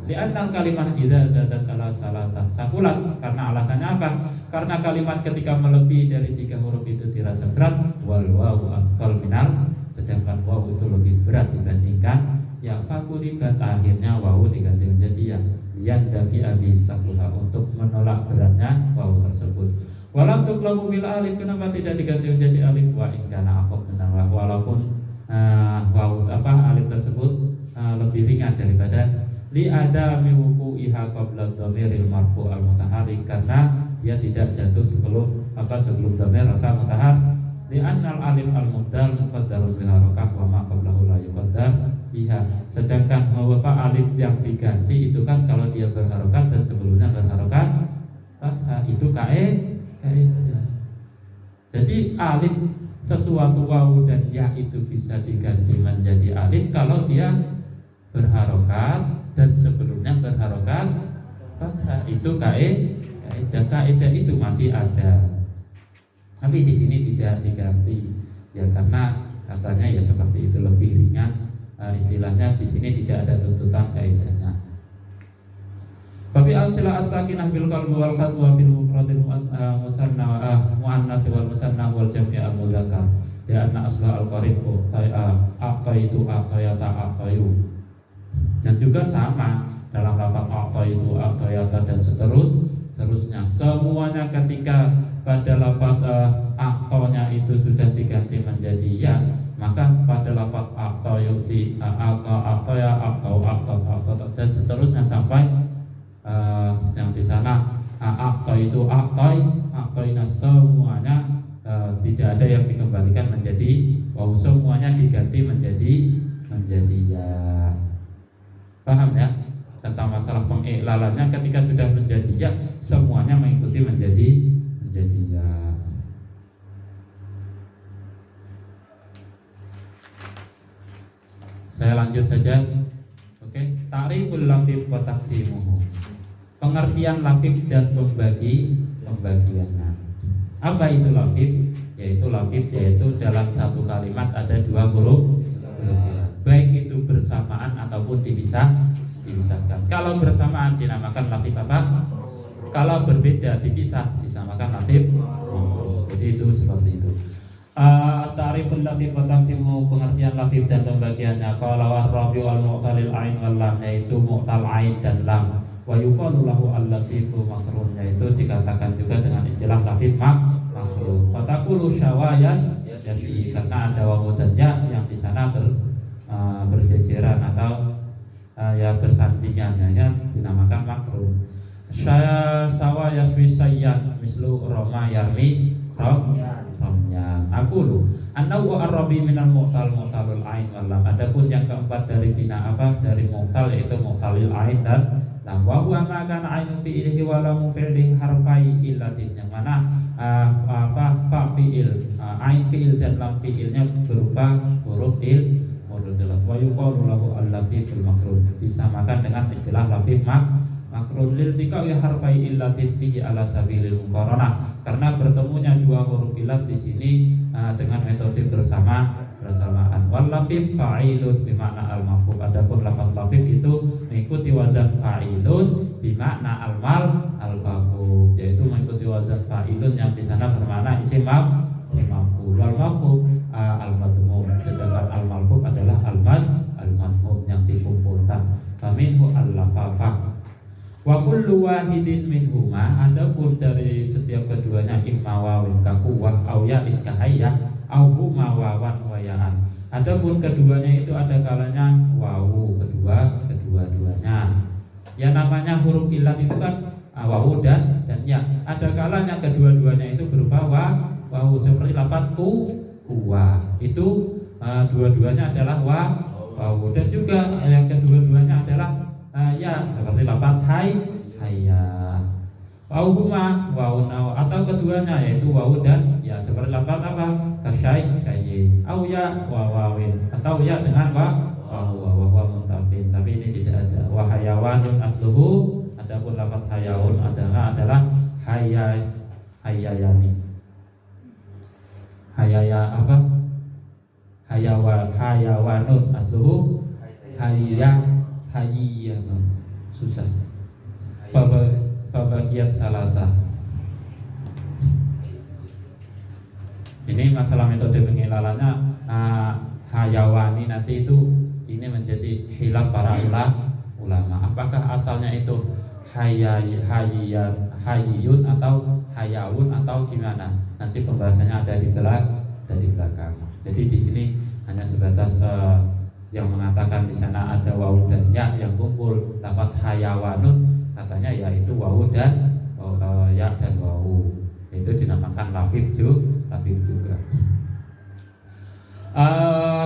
S1: Li'anna kalimat idza zadat ala salatan sakulat, karena alasannya apa? Karena kalimat ketika melebihi dari 3 huruf itu dirasa berat, wal wawu athqal minal, sedangkan wawu itu lebih berat dibandingkan ya, fakulibat, akhirnya wawu diganti menjadi yang daki abi sakulah, untuk menolak beratnya wawu tersebut. Walam tuqlabu bil alif, kenapa tidak diganti menjadi alif? Wa in kana aqab menawah, walaupun wawu alif tersebut lebih ringan daripada li adami wuqu'iha qabla dhamiril marfu' al mutaharrik, karena dia tidak jatuh sebelum dhamir mutahar. Li annal alif al mubdal muqaddarun bil harakah wa ma qablahu la yuqaddar biha, sedangkan alif yang diganti itu kan kalau dia berharokat dan sebelumnya berharokat itu kaidah. Jadi alif sesuatu wawu dan ya itu bisa diganti menjadi alif kalau dia berharokat dan sebelumnya berharokat itu kaidah itu masih ada. Tapi di sini tidak diganti ya, karena katanya ya seperti itu lebih ringan. Istilahnya di sini tidak ada tuntutan kaidahnya. Tapi al-sila as-sakinah bil qalbi wal khatwa fil mufradil musanna muannas wal musanna wal jam'i al mudzakkar ya anna asla al-qarib aqaitu aqayata aqayu. Dan juga sama dalam lafaz aqaitu aqayata dan seterusnya, semuanya ketika pada lafaz aqtonya itu sudah diganti menjadi ya, maka pada lafaz aqtayuti aqtaya dan seterusnya sampai yang di sana aqtaitu aqtai tidak ada yang dikembalikan menjadi waw, semuanya diganti menjadi ya. Paham ya? Tentang masalah pengiklalannya, ketika sudah menjadi ya, semuanya mengikuti menjadi ya. Saya lanjut saja. Oke, ta'riful lafif wa taqsimuhu. Pengertian lafif dan pembagiannya. Apa itu lafif? Yaitu dalam satu kalimat ada dua huruf, baik itu bersamaan ataupun dipisahkan. Kalau bersamaan dinamakan lafif apa? Kalau berbeda dipisah dinamakan lafif. Jadi itu seperti itu. Ta'riful lafif wa taqsimuhu, pengertian lafif dan pembagiannya. Qala war-rabi wal mu'talil ain wal lam, yaitu mu'tal ain dan lam. Wa yuqalu lahu al-latifu makrun, yaitu dikatakan juga dengan istilah lafif makrun. Fataqulu syawayas yasfi, karena ada wawu dan ya yang di sana berjejeran atau ya bersandingan, ya dinamakan makrun. Syawayas wisayyan mislu roma yarmi romyan. Aqulu annahu ar-rabi minal mu'talul ain wal lam. Adapun yang keempat dari bina apa? Dari mu'tal, yaitu mu'talil ain dan lam. Wa huwa ma kana ainu fi'lihi wa lam fi'lihi harfai illatin, yang mana fa fi'il, ain fi'il dan lam fi'ilnya berupa huruf il mudhaf. Wa yuqalu lahu al-lafiful makrun, disamakan dengan istilah lafif makrun lil tiqa'i harfai illatin fihi ala sabilil muqaranah, karena bertemunya dua huruf ilat di sini dengan metode bersamaan. Wal lafif fa'ilun bimakna al-mafhum. Adapun lafaz lafif itu mengikuti wazan fa'ilun bimakna al-mafhum, yaitu mengikuti wazan fa'ilun yang di sana bermakna isim maf'ul. Wal mafhum al-madmum, sedangkan al-mafhum adalah al-madmum yang dikumpulkan. Faminhu al-lafafah. Wa kullu wahidin minhuma, adapun dari setiap keduanya imma wawin kakuwah au ya'in kahayyah au huma wawan wa ya'an. Adapun keduanya itu ada kalanya wawu kedua-duanya. Ya namanya huruf ilat itu kan wawu dan ya. Ada kalanya kedua-duanya itu berupa wawu, seperti lafaz kuwa. Itu dua-duanya adalah wawu, dan juga yang kedua-duanya adalah ya, seperti lafaz hayya. Au huma wawu atau keduanya yaitu wawu dan ya, seperti lafaz apa? Kasyai. Au ya wawawin, atau ya dengan wawu muntafin, tapi ini tidak ada. Wa hayawanun asluhu, adapun lafaz hayawun adalah hayyayani. Hayaya apa? Hayawanun asluhu hayyan, susah. Fabagiat salasa. Ini masalah metode pengilalannya. Hayawani nanti itu ini menjadi khilaf para ulama. Apakah asalnya itu hayyun atau hayawun atau gimana? Nanti pembahasannya ada di belakang. Jadi di sini hanya sebatas yang mengatakan di sana ada wawu dan ya yang kumpul lafaz hayawanun, katanya yaitu wawu dan ya dan wawu, itu dinamakan lafif juga.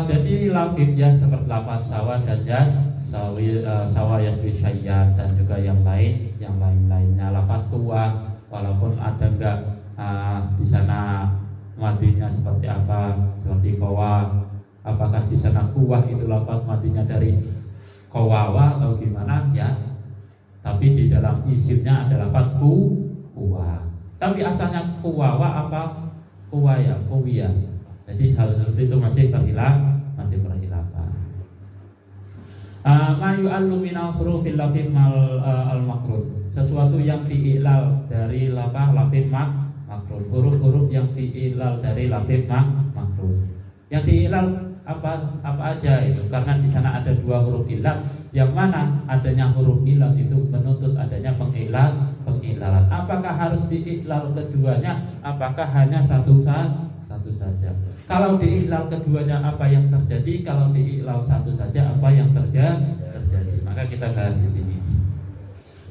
S1: Jadi lafif ya seperti lafaz sawa dan jas, sawa yaswi syayyan, dan juga yang lainnya. Lafaz tua, walaupun ada enggak di sana madinya seperti apa, seperti kowa. Apakah di sana kuwah itu lafaz madinya dari kowawa atau gimana ya? Tapi di dalam isimnya ada lafaz kuwah. Tapi asalnya kuwawa apa? Kuwaya. Jadi hal seperti itu masih berkhilafan. Ma yu'allu min hurufil lafif al-makrun, sesuatu yang diilal dari lafif makrun, huruf-huruf yang diilal dari lafif makrun. Yang diilal apa aja itu, karena di sana ada dua huruf ilat, yang mana adanya huruf ilat itu menuntut adanya pengilalan. Apakah harus diiklal keduanya? Apakah hanya satu saja? Kalau diiklal keduanya apa yang terjadi? Kalau diiklal satu saja apa yang terjadi? Maka kita bahas di sini.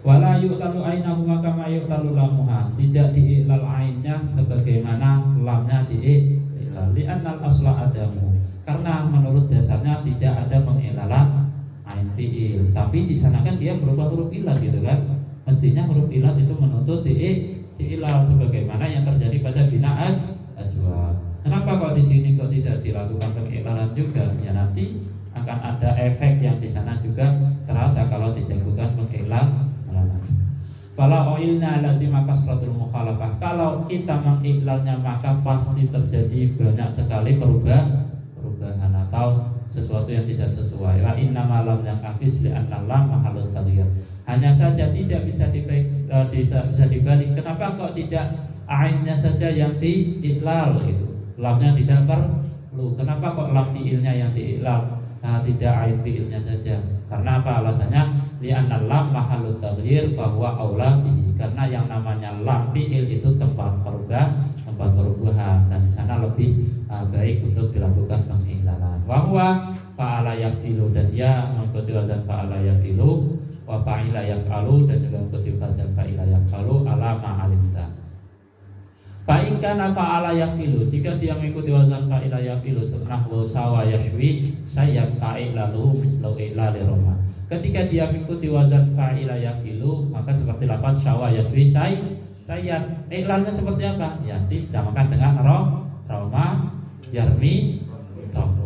S1: Wala yu'talu ainahu kama yu'talu lamuha. Tidak diiklal ainnya sebagaimana lamnya diiklal. Li'annal asla adamu. Karena menurut dasarnya tidak ada mengiklalah ain fi'il. Tapi di sana kan dia berubah huruf ilat gitu kan. Mestinya huruf ilat itu menuntut diiklal sebagaimana yang terjadi pada bina'at ajwa. Kenapa kok di sini kok tidak dilakukan pengiklalan juga? Ya nanti akan ada efek yang di sana juga terasa kalau dijagokan pengiklal. Kalau oilna lazima kasratul mukhalafah. Kalau kita mengiklalnya maka pasti terjadi banyak sekali perubahan atau sesuatu yang tidak sesuai. Wa inna malam yang akis li anna lam mahalul taghyir. Hanya saja tidak bisa dibalik. Kenapa kok tidak ainnya saja yang diiklal itu? Lamnya tidak perlu. Kenapa kok lam fiilnya yang diiklal? Tidak ain fiilnya saja. Karena apa alasannya? Li'anna lam mahallut taghyir bahwa aula bihi. Karena yang namanya lam fiil itu tempat perubahan dan di sana lebih baik untuk dilakukan pengiklalan. Wa huwa fa'ala yafilu dan dia mengikuti wazan fa'ala yafilu wa fa'ila yaf'alu dan juga mengikuti wazan fa'ila yaf'alu ala ma'alimta. Fa'in kana fa'ala yafilu, jika dia mengikuti wazan fa'ila yafilu nahwu sawa yashwi sayyat fa'ilaluhu mislu i'lali roma. Ketika dia mengikuti wazan fa'ila yafilu maka seperti lafaz sawa yashwi sayyat. I'lalnya seperti apa? Ya disamakan dengan roma yarmi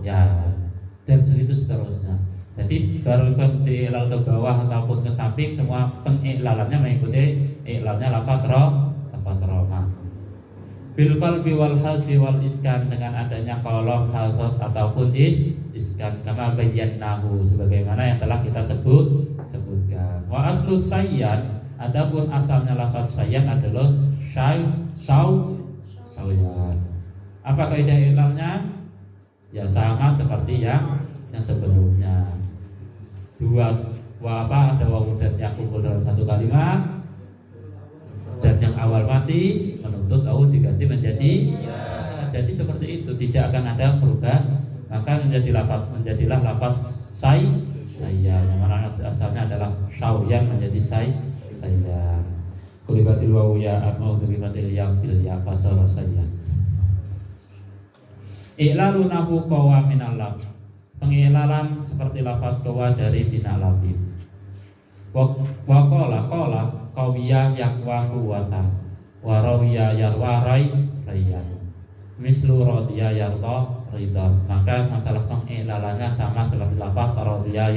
S1: ya dan begitu seterusnya. Jadi baru di'iklal ke bawah ataupun ke samping semua pengiklalannya mengikuti i'lalnya lafaz roma. Bil qalbi wal hadfi wal iskan, dengan adanya qalb, hadf ataupun iskan kama bayyanahu sebagaimana yang telah kita sebutkan. Wa aslu sayyan, adapun asalnya lafaz sayyan adalah sauyan. Apa kaidah i'lalnya? Ya sama seperti yang sebelumnya. Ada wawu dan yang kumpul dalam satu kalimat dan yang awal mati menuntut au diganti menjadi ya. Jadi seperti itu, tidak akan ada perubahan. Maka menjadilah lafaz saya yang mana asalnya adalah sauyan menjadi saya. Kulibatil wawu ya atau kulibatil ya fil ya fasal saya. I'lalu nahu qawa minal laf. Pengiklalan seperti lafaz qawa dari bina lafif. Wa qala qawiya yakwa quwatan wa rawiya yarwa rayyan mislu radiya yarda ridha. Maka masalah pengiklalannya sama seperti lafaz radiya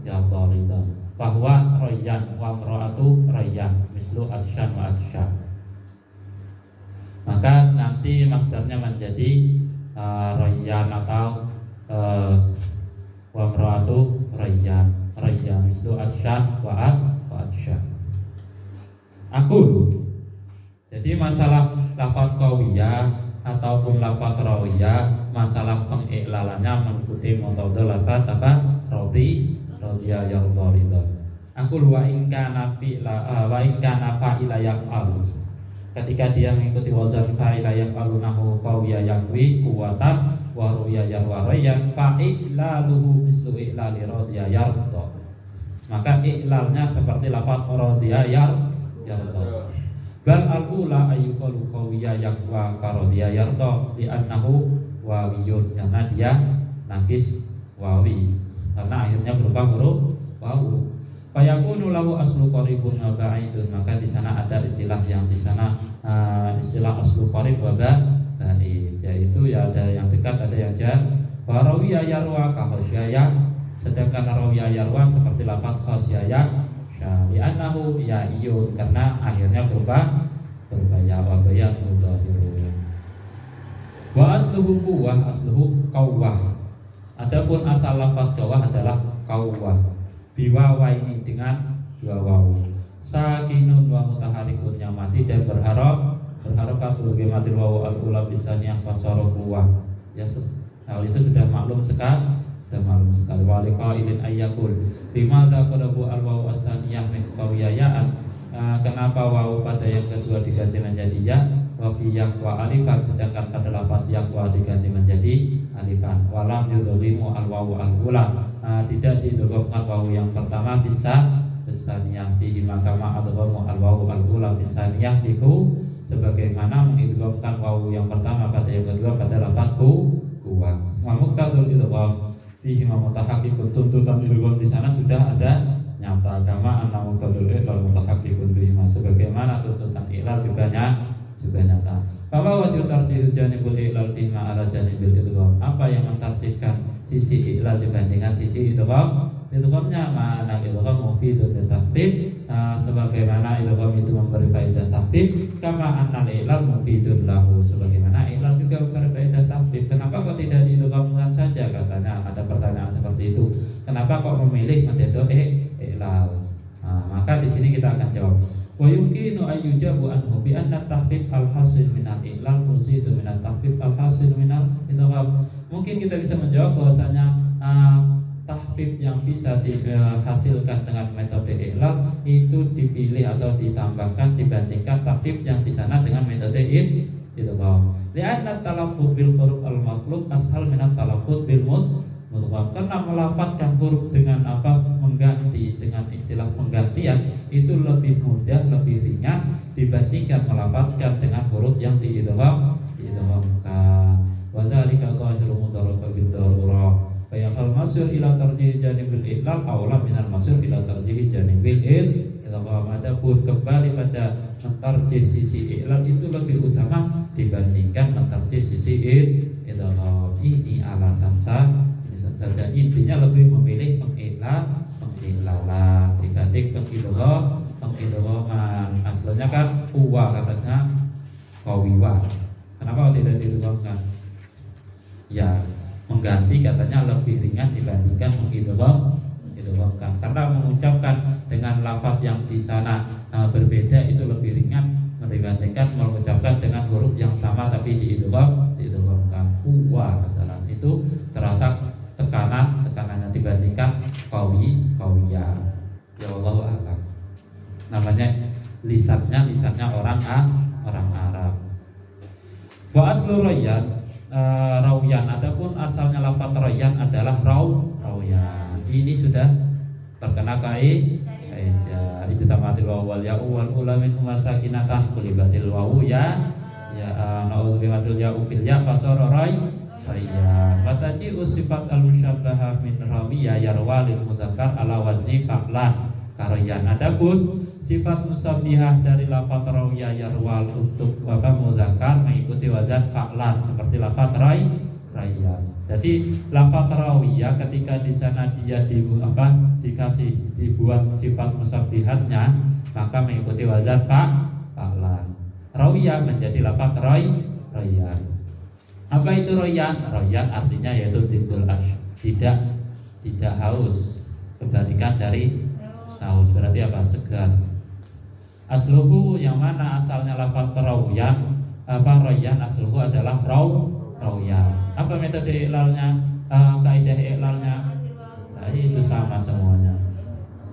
S1: yarda ridha, bahwa rayyan wa imra'atu rayyan mislu adsyan wa adsya. Maka nanti masdarnya menjadi rayyan atau wa imra'atu rayyan mislu adsyan wa adsya. Aku. Jadi masalah lafaz qawiyah ataupun lafaz rawiyah, masalah pengiklalannya mengikuti metode lafaz radiya yarda ridha. Aku wa in kana fa'ila yaf'alu. Ketika dia mengikuti wazan fa'ila yaf'alu nahu qawiyah yakwi quwatan wa ruya yarwa rayyan fa'ilaluhu mislu i'lali radiya yarda. Maka i'lalnya seperti lafaz radiya yarda. Bal al-ula ayyuqalu qawiyya yakwa karadiya yarda li'annahu wawiyun, karena dia nakis wawi, karena akhirnya berubah huruf wawu. Fayakunu lahu aslu qaribun wa ba'idun. Maka di sana ada istilah yang di sana istilah aslu qarib wa ba'id, yaitu ya ada yang dekat ada yang jauh. Wa rawiya yarwa ka khasyaya, sedangkan rawiya yarwa seperti lafaz khasyaya li'annahu ya'iyun, karena akhirnya berubah ya wa bayan mudhahirun. Wa asluhu quwwah asluhu qawwah. Adapun asal lafaz qawwah adalah qawwah biwawa ini dengan dua wawu, sakinun wa mutaharikun yang mati dan berharakat bimatil wawu al-ula bisaniyah fasara quwwah. Ya hal itu sudah maklum sekali. Wali qailin ayyakul limadza qadabu al-wawu as-saniyah min qawiyaan. Kenapa wawu pada yang kedua diganti menjadi ya, wa fi yakwa alifan, sedangkan pada lafaz yakwa diganti menjadi alifan. Walam yudhlimu al-wawu al-ula, tidak didogokkan wawu yang pertama bisa bisaniyah fihi makama adghamu al-wawu al-ula bisaniyah fiku, sebagaimana mengidghamkan wawu yang pertama pada yang kedua pada lafaz kuwa. Wa muqtadul idgham fihi mutahaqqiqun, tuntutan idgham di sana sudah ada nyata, kama anna muqtadul idgham mutahaqqiqun bihi, sebagaimana tuntutan ilal juga nyata. Bahwa wajib tarjih janibul ilal tima ala janibil idgham, apa yang mentarjihkan sisi ilal dibandingkan sisi idgham? Idghamnya mana idgham mufidun litahqiq, sebagaimana idgham itu memberi faedah tahqiq, kama annal ilal mufidun lahu, sebagaimana ilal juga memberi faedah tahqiq. Kenapa kok tidak diidghamkan saja? Katanya ada pertanyaan seperti itu. Kenapa kok memilih metode ilal? Maka di sini kita akan jawab. Wa yumkinu ayyujabu anhu bi anna tahqiq al-hasil min al-ilal muzidu min al-tahqiq al-hasil min al-idgham. Mungkin kita bisa menjawab bahwasanya tahqiq yang bisa dihasilkan dengan metode ilal itu dipilih atau ditambahkan dibandingkan tahqiq yang di sana dengan metode idgham. Li'anna talaffuz bil huruf al-matlub ashal min at-talaffuz bil mudgham. Karena melafadzkan huruf dengan mengganti dengan istilah penggantian itu lebih mudah, lebih ringan dibandingkan melafadzkan dengan huruf yang diidghamkan. Wa dzalika dhahirun mudarraba bid darurah. Fayaqal masyur ila tarjih janibil ilal aula minal masyur ila tarjih janibil idgham. Adapun kembali pada mentarjih sisi ilal itu lebih utama dibandingkan mentarjih sisi idgham. Ini alasan saja, intinya lebih memilih pengilalan dibanding pengidghaman. Asalnya kan uwa, katanya qawiwa. Kenapa tidak diidghamkan? Ya, mengganti katanya lebih ringan dibandingkan mengidghamkan. Karena mengucapkan dengan lafaz yang di sana berbeda itu lebih ringan dibandingkan mengucapkan dengan huruf yang sama tapi diidghamkan. Uwa masalah itu terasa tekanannya dibandingkan qawiyah. Ya Allahu a'lam. Namanya lisannya orang Arab. Wa aslu rayyan rawiyan. Adapun asalnya lafaz rayyan adalah rawiyan. Ini sudah terkena kaidah ijtamatil wawu wal ya'u wal ula min sakinatan qulibatil wawu ya na'udzubillahi ya'u fil ya fasara rayyan. Wataji sifat al-musyabbahah min rawiya yarwalil mudzakkar ala wazni fa'lan karyan. Adapun sifat musabbihah dari lafaz rawiya yarwal untuk mudzakkar mengikuti wazan fa'lan seperti lafaz rayyan. Jadi lafaz rawiya ketika di sana dia dikasih dibuat sifat musabbihatnya maka mengikuti wazan fa'lan. Rawiya menjadi lafaz rayyan. Apa itu royan? Royan artinya yaitu timbul tidak haus, kebalikan dari haus. Berarti apa? Segar. Asluhu yang mana asalnya lafaz royan? Royan asluhu adalah royan. Apa metode ilalnya? Kaidah ilalnya? Itu sama semuanya.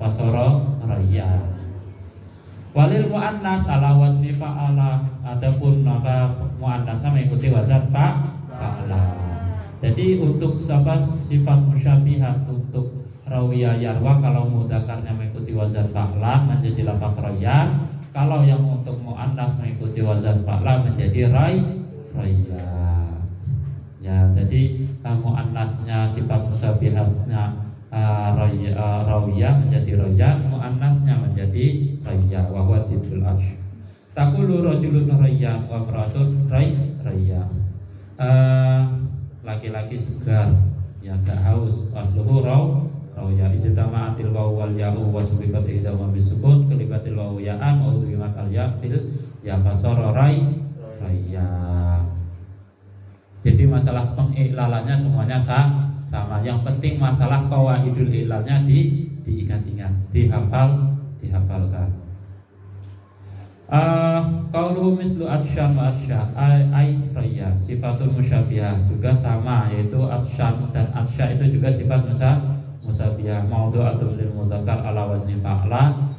S1: Fasoro royan. Walil muannas ala wazni fa'ala. Adapun maka muannasnya mengikuti wazan fa'ala. Jadi untuk sifat musyabihat untuk rawiyah yarwa kalau mudzakarnya mengikuti wazan fa'ala menjadi lafaz rayyan. Kalau yang untuk muannas mengikuti wazan fa'ala menjadi rayyan. Ya, jadi muannasnya sifat musyabihatnya rawiyah menjadi rayyan, muannasnya menjadi rayyan wa huwa titul arsh. Taqulu rajulun rayyan wa imra'atun rayyan. Laki-laki segar, ya tak haus. Asluhu rawya ijtama'atil wawu wal ya'u wa subiqat idama bisukun kalimatil wawu ya'an wa udhimat al ya' fil ya fasara rayyan. Jadi masalah pengiklalannya semuanya sama. Yang penting masalah qawaidul ilalnya diingat-ingat, dihafalkan. Qauluhu mithlu atsyan wa atsya ay rayyan sifatul musyabihah juga sama, yaitu atsyan dan atsya itu juga sifat musyabihah. Maudu'atun lil mudzakkar ala wazni fa'la.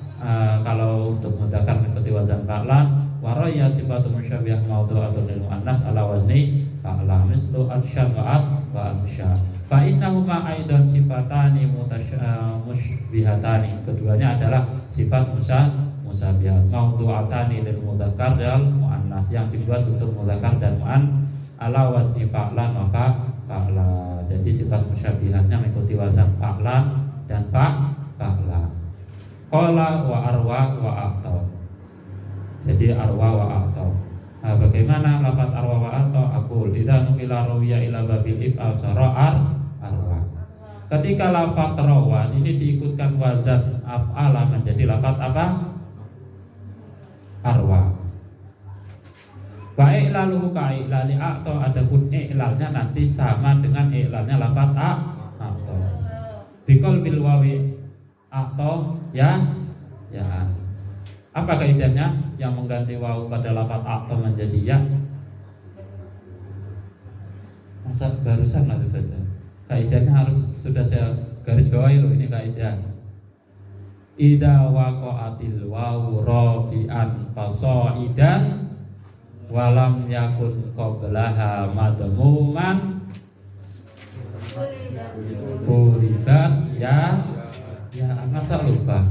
S1: Kalau untuk mudzakkar mengikuti wazan fa'la. Wa rayyan sifatul musyabihah maudu'atun lil muannas ala wazni fa'la mislu atsyan wa atsya. Fa innahuma aidan sifatani musybihatani. Keduanya adalah sifat musyabihat. Mawdu'atani lil mudzakkar dan muannas, yang dibuat untuk mudzakkar dan muannas ala wasni fa'lan wa fa'la. Jadi sifat musyabihatnya mengikuti wazan fa'lan dan fa'la. Qala wa arwa wa a'ta. Jadi arwa wa a'ta. Nah, bagaimana lafaz arwa wa a'ta? Aqul idza nukila rawiya ila babil if'al sara'ar arwa. Ketika lafaz rawa ini diikutkan wazan af'ala menjadi lafaz apa? Arwa. Wa i'laluhu ka i'lali a'ta, adapun i'lalnya nanti sama dengan i'lalnya lafaz a'ta. Bikol bil wawi a'ta ya. Apa kaidahnya yang mengganti wawu pada lafaz a'ta menjadi ya? Masa barusan lah saja. Kaidahnya harus sudah saya garis bawahi loh, ini kaidah. Idza waqa'atil wawu rafi'an fasaidan walam yakun qablaha madmuman uribat ya masa lupa.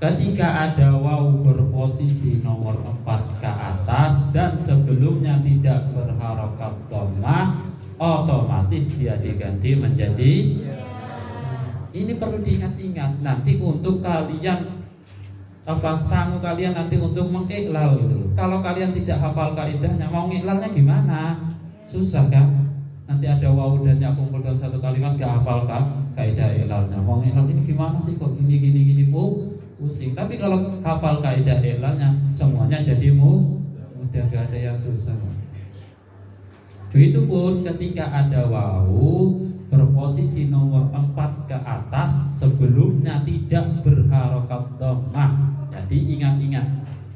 S1: Ketika ada wawu berposisi nomor 4 ke atas dan sebelumnya tidak berharokat dhammah, otomatis dia diganti menjadi ini perlu diingat-ingat nanti untuk kalian sangu kalian nanti untuk mengiklal gitu. Kalau kalian tidak hafal kaidahnya, mau ngiklalnya gimana? Susah kan? Nanti ada wawu dan ya kumpul dalam satu kalimat, gak hafal kan kaidah iklalnya. Mau ngiklal ini gimana sih kok gini pusing. Tapi kalau hafal kaidah iklalnya, semuanya jadi mudah, gak ada yang susah. Begitu pun ketika ada wawu berposisi nomor 4 ke atas sebelumnya tidak berharokat dhammah, jadi ingat-ingat,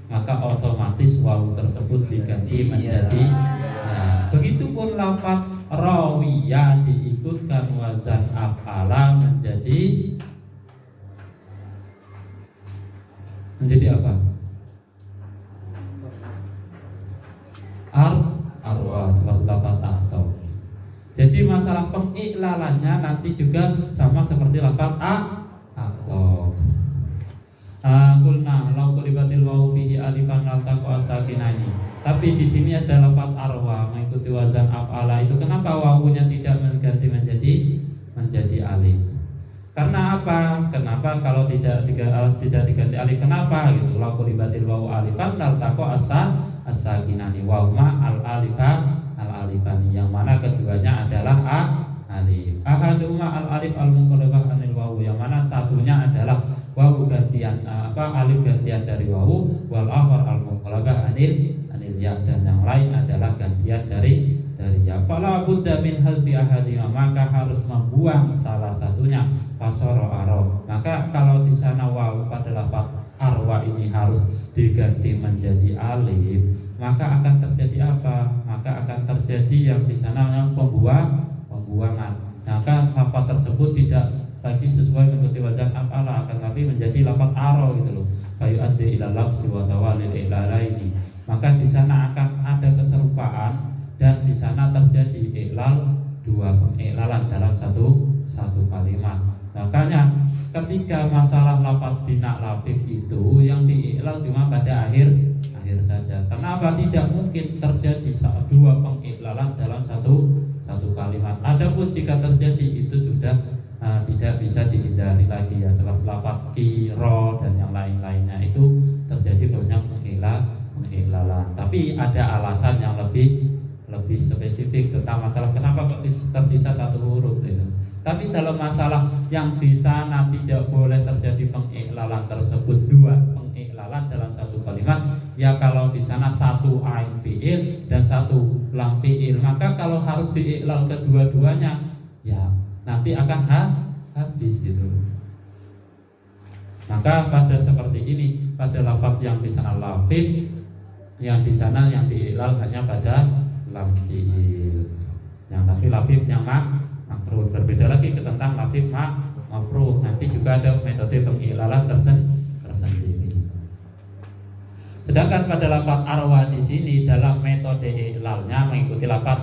S1: maka otomatis wawu tersebut diganti menjadi ya. Begitupun lafaz rawiyah diikutkan wazan af'ala menjadi apa? Arwa, seperti lafaz a'ta. Jadi masalah pengiklalannya nanti juga sama seperti lafaz a'ta. Kulna lau kulibatil wawu fihi alifan laltaqo as-sakinani. Tapi di sini ada lafaz arwa mengikuti wazan af'ala. Itu kenapa wawunya tidak mengganti menjadi alif? Karena apa? Kenapa kalau tidak diganti alif? Kenapa gitu? Lau kulibatil wawu alifan laltaqo as-sakinani wa huma al-alifani, yang mana keduanya adalah alif. Ahaduma al-alif al-munqalabah anil wawu, yang mana satunya adalah wawu gantian alif gantian dari wawu, wal akhar al-munqalabah anil ya, dan yang lain adalah gantian dari ya. Fala budda min hazfi ahadima, maka harus membuang salah satunya. Fasara arab, maka kalau di sana wawu pada lafaz arwa ini harus diganti menjadi alif, maka akan terjadi apa? Maka akan terjadi yang di sana yang pembuangan. Maka lafaz tersebut tidak lagi sesuai mengikuti wazan af'ala, akan tapi menjadi lafaz aro gitu loh. Bayu addi ila lafzi wa tawalil ilalaini. Maka di sana akan ada keserupaan dan di sana terjadi iklal, dua pengiklalan dalam satu kalimat. Makanya ketika masalah lafaz bina lafif itu yang diiklal cuma pada akhir saja. Kenapa? Tidak mungkin terjadi dua pengiklalan dalam satu kalimat. Adapun jika terjadi itu sudah tidak bisa dihindari lagi ya. Seperti lafaz kiro dan yang lain-lainnya itu terjadi banyak pengiklalan. Tapi ada alasan yang lebih spesifik tentang masalah kenapa kok tersisa satu huruf itu. Tapi dalam masalah yang di sana tidak boleh terjadi pengiklalan tersebut, dua pengiklalan dalam satu kalimat, ya kalau di sana satu ain fiil dan satu lam fiil, maka kalau harus diiklal kedua-duanya, ya nanti akan habis gitu. Maka pada seperti ini, pada lafaz yang di sana lafif, yang di sana yang diiklal hanya pada lam fiil. Yang tapi lafif yang makruh. Berbeda lagi tentang lafif makruh. Nanti juga ada metode pengiklalan tersendiri. Sedangkan pada lafaz arwa di sini dalam metode iklalnya mengikuti lafaz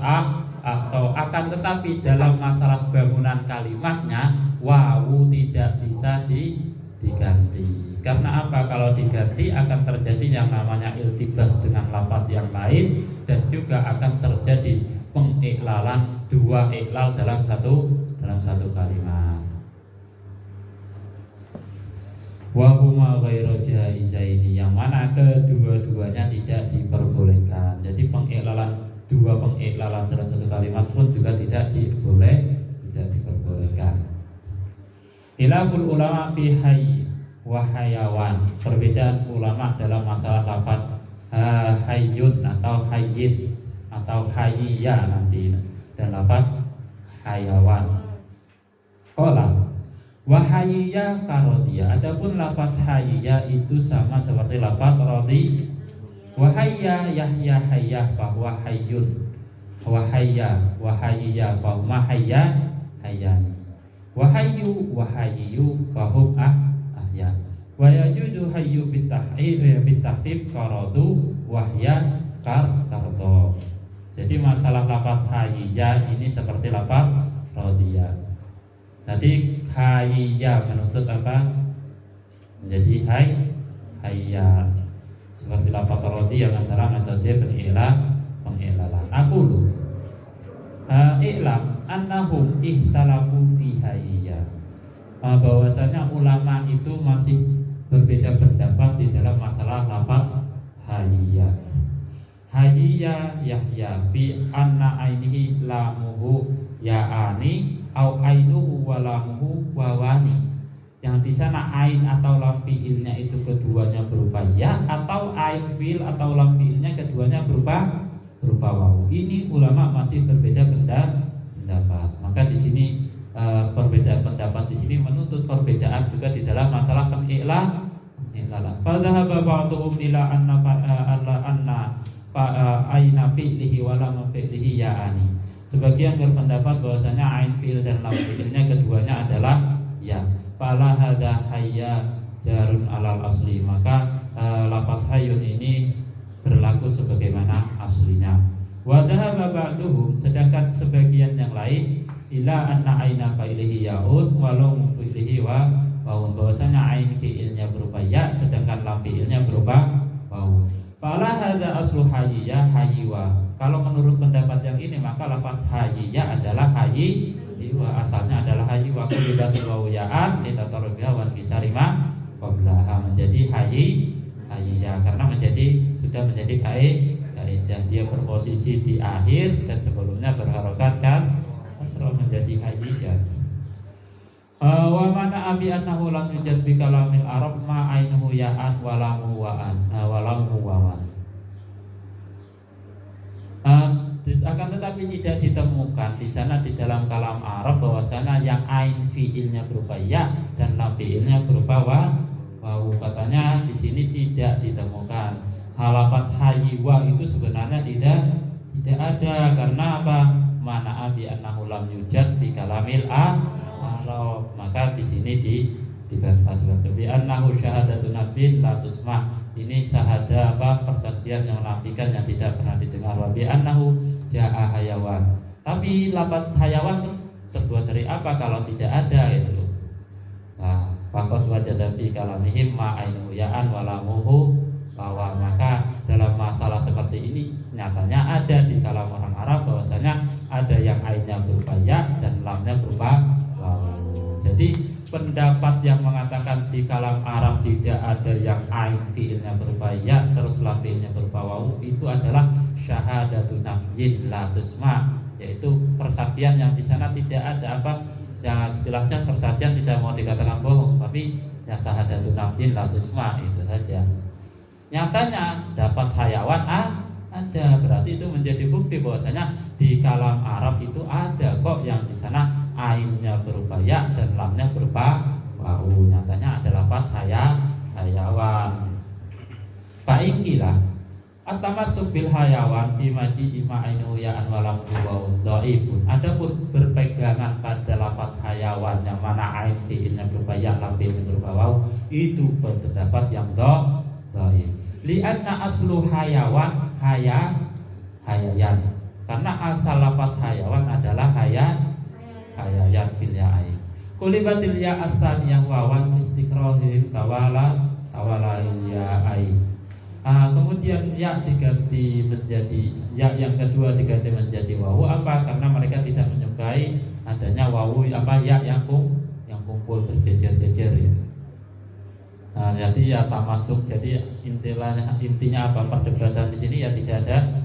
S1: atau akan tetapi dalam masalah bangunan kalimatnya wawu tidak bisa diganti. Karena apa? Kalau diganti akan terjadi yang namanya iltibas dengan lafaz yang lain dan juga akan terjadi pengiklalan dua iklal dalam satu kalimat. Wa huma ghairu jaizaini, yang mana kedua-duanya tidak diperbolehkan. Jadi dua pengiklalan dalam satu kalimat pun juga tidak diperbolehkan. Khilaful ulama fi hayy wa hayawan. Perbedaan ulama dalam masalah lafaz hayyun atau hayyin atau hayya nanti dan lafaz hayawan. Qala wa hayya karodiyah. Adapun lafaz hayya itu sama seperti lafaz radi. Wa hayya yahya hayya bahwa hayyun. Wa hayya bahwa hayya hayyan. Wa hayyu bahum ahya. Wa yajuzu hayyu bitahfif karadu wahya kardo. Jadi masalah lafaz hayya ini seperti lafaz radiyah. Nanti hayya menuntut apa? Menjadi hayya. Seperti lafaz rodi yang masalah metode pengilalan. Aku lu i'lam annahum ihtalafu fi hayya. Bahwasanya ulama itu masih berbeda pendapat di dalam masalah lafaz hayya. Hayya yahya bi anna ainihi lamuhu ya'ani au ainuhu walamuhu wawani. Yang di sana ain atau lam fiilnya itu keduanya berupa ya, atau ain fiil atau lam fiilnya keduanya berupa wawu. Ini ulama masih berbeda pendapat. Maka di sini perbedaan pendapat di sini menuntut perbedaan juga di dalam masalah pengiklalan. Fadhahaba ba'dhum ila anna aina fi'lihi wa lam fi'lihi ya'ani. Sebagian berpendapat bahwasanya ain fiil dan lam fiilnya keduanya adalah ya. Fala hadza hayya jarun alal asli. Maka lafaz hayyun ini berlaku sebagaimana aslinya. Wa dhahaba ba'duhum, sedangkan sebagian yang lain ila anna aina fa'ilihi ya'ud walau fi'lihi wa bahwasanya ain fiilnya berupa ya sedangkan lam fiilnya berupa wawu. Fala hadza aslu hayya haywa. Kalau menurut pendapat yang ini maka lafaz hayya adalah hayyi wa asalnya adalah hayyi wa qulidatil wawiyaan litatarbiha wan kisarima qablaha, menjadi hayya karena sudah menjadi kaidah. Dia berposisi di akhir dan sebelumnya berharokat kasrah menjadi hayya. Wa mana abi annahu lam yujad bi kalamil arab ma ainuhu ya'an wa lamu wawan. Akan tetapi tidak ditemukan di sana di dalam kalam Arab bahwasanya yang ain fiilnya berupa ya dan lam fiilnya berupa wawu. Katanya di sini tidak ditemukan. Lafaz haywa itu sebenarnya tidak ada. Karena apa? Mana abi annahu lam yujad di kalamil Arab. Maka di sini dibantah seperti annahu syahadatun nabiyyin la tusma'. Ini syahada persaksian yang menafikan yang tidak pernah didengar. Wa bi annahu ja'a hayawan. Tapi lafaz hayawan terbuat dari apa kalau tidak ada itu? Nah, faqad wajada fi kalamihim ma ainu ya'an wa lamuhu bahwa maka dalam masalah seperti ini nyatanya ada di kalam orang Arab bahwasanya ada yang ainnya berupa ya dan lamnya berupa wawu. Jadi pendapat yang mengatakan di kalam Arab tidak ada yang ain fiilnya berupa ya terus lam fiilnya berupa wawu itu adalah syahadatun nabiyyin la tusma, yaitu persaksian yang di sana tidak ada yang istilahnya persaksian tidak mau dikatakan bohong tapi ya syahadatun nabiyyin la tusma itu saja. Nyatanya dapat hayawan ada, berarti itu menjadi bukti bahwasanya di kalam Arab itu ada kok yang di sana ainnya berupa ya dan lamnya berupa wawu. Nyatanya ada lafaz hayawan. Fa'inkilah at-tamassuk bil hayawan fi maji'i ma'ainu ya'an wa lam wawu dhaifun. Adapun berpegangan pada lafaz hayawan yang mana ain fiilnya berupa ya lam fiilnya berupa wawu itu pendapat yang dhaif. Li'anna aslu hayawan hayayan. Karena asal lafaz hayawan adalah hayayan fil ya'i. Kulibatil ya asaniyah wawan istiqrohim tawala ya'i. Kemudian ya diganti menjadi ya yang kedua diganti menjadi wawu apa? Karena mereka tidak menyukai adanya wawu apa ya yang kumpul berjejer-jejer ya. Jadi ya tak masuk. Jadi intinya apa perdebatan di sini ya tidak ada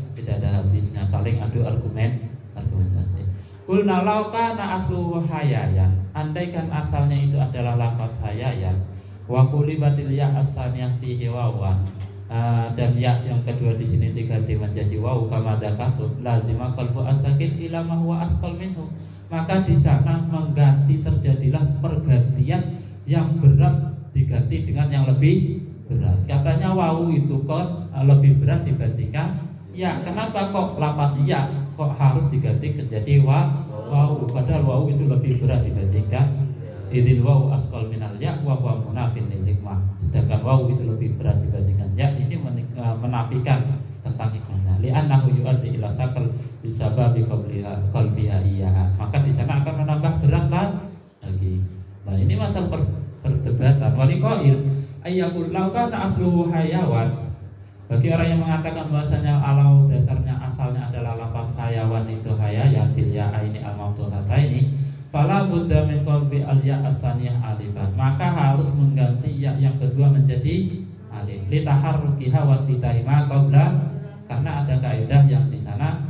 S1: habisnya, saling adu argumentasi. Qulna law kana aslu hayayan, andaikan asalnya itu adalah lafaz hayayan, wa qulibatil ya asaniyah fihi wawan, dan ya yang kedua di sini diganti menjadi wawu kama dzakatun lazima qalbu asakin ila ma huwa asqal minhu, maka di sana mengganti terjadilah pergantian yang berat diganti dengan yang lebih berat. Katanya wawu itu kok lebih berat dibandingkan ya. Kenapa kok lafaz ya kok harus diganti menjadi wawu? Padahal wawu itu lebih berat dibandingkan idil wawu asqal minal ya wa huwa munafin lil hikmah. Sedangkan wawu itu lebih berat dibandingkan ya. Ini menafikan tentang hikmahnya. Li'annahu yu'addi ila sakal bisababi qalbiha iya. Maka di sana akan menambah berat lagi. Nah, ini masalah perdebatan. Waliqail ayyakul law kana asluhu hayawan. Bagi orang yang mengatakan bahwasanya alau dasarnya asalnya adalah lafaz hayawan itu hayayan fil ya'aini al-maftuhataini fala budda min qalbi al-ya' as-saniyah alifan, maka harus mengganti ya yang kedua menjadi alif li taharrukiha wa fitahima qabla, karena ada kaidah yang di sana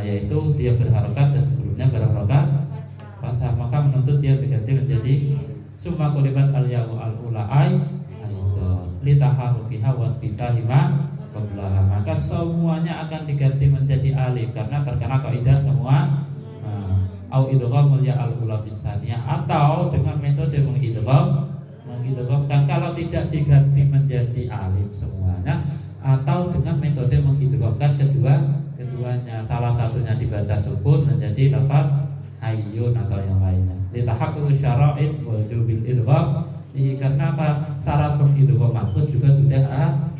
S1: yaitu dia berharokat dan sebelumnya berharokat fathah, maka menuntut dia diganti menjadi summa qulibat al-ya'u al-ula'ai li taharrukiha wa fitahima qablaha, maka semuanya akan diganti menjadi alif karena terkena kaidah semua au idghamul ya al-ula bisaniyah, atau dengan metode mengidghamkan kalau tidak diganti menjadi alif semuanya, atau dengan metode mengidghamkan keduanya, salah satunya dibaca sukun menjadi lafaz hayyun atau yang lainnya li tahaqqul syara'id wa wujubil idgham. Karena apa? Syarat mengidgham maksud juga sudah ada.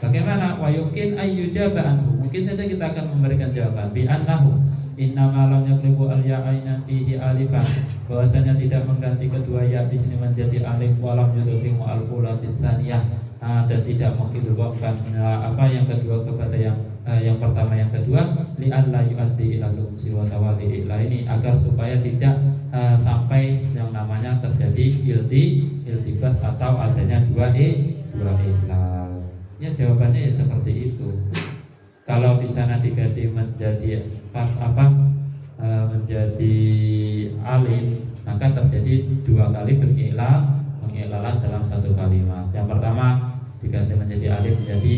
S1: Bagaimana? Wa yumkin ayyujaba anhu, mungkin saja kita akan memberikan jawaban bi annahu innama lam yaqlibu al-ya'aina fihi alifan, bahwasanya tidak mengganti kedua ya di sini menjadi alif, walam yudhimu al-ula tsaniyah, dan tidak mengidghamkan apa yang kedua kepada yang pertama yang kedua, li alla yu'addi ila lumsi wa tawali ila, ini agar supaya tidak sampai yang namanya terjadi iltibas atau adanya dua ilal. Ya jawabannya ya seperti itu. Kalau di sana diganti menjadi menjadi alif, maka terjadi dua kali pengilalan dalam satu kalimat. Yang pertama diganti menjadi alif menjadi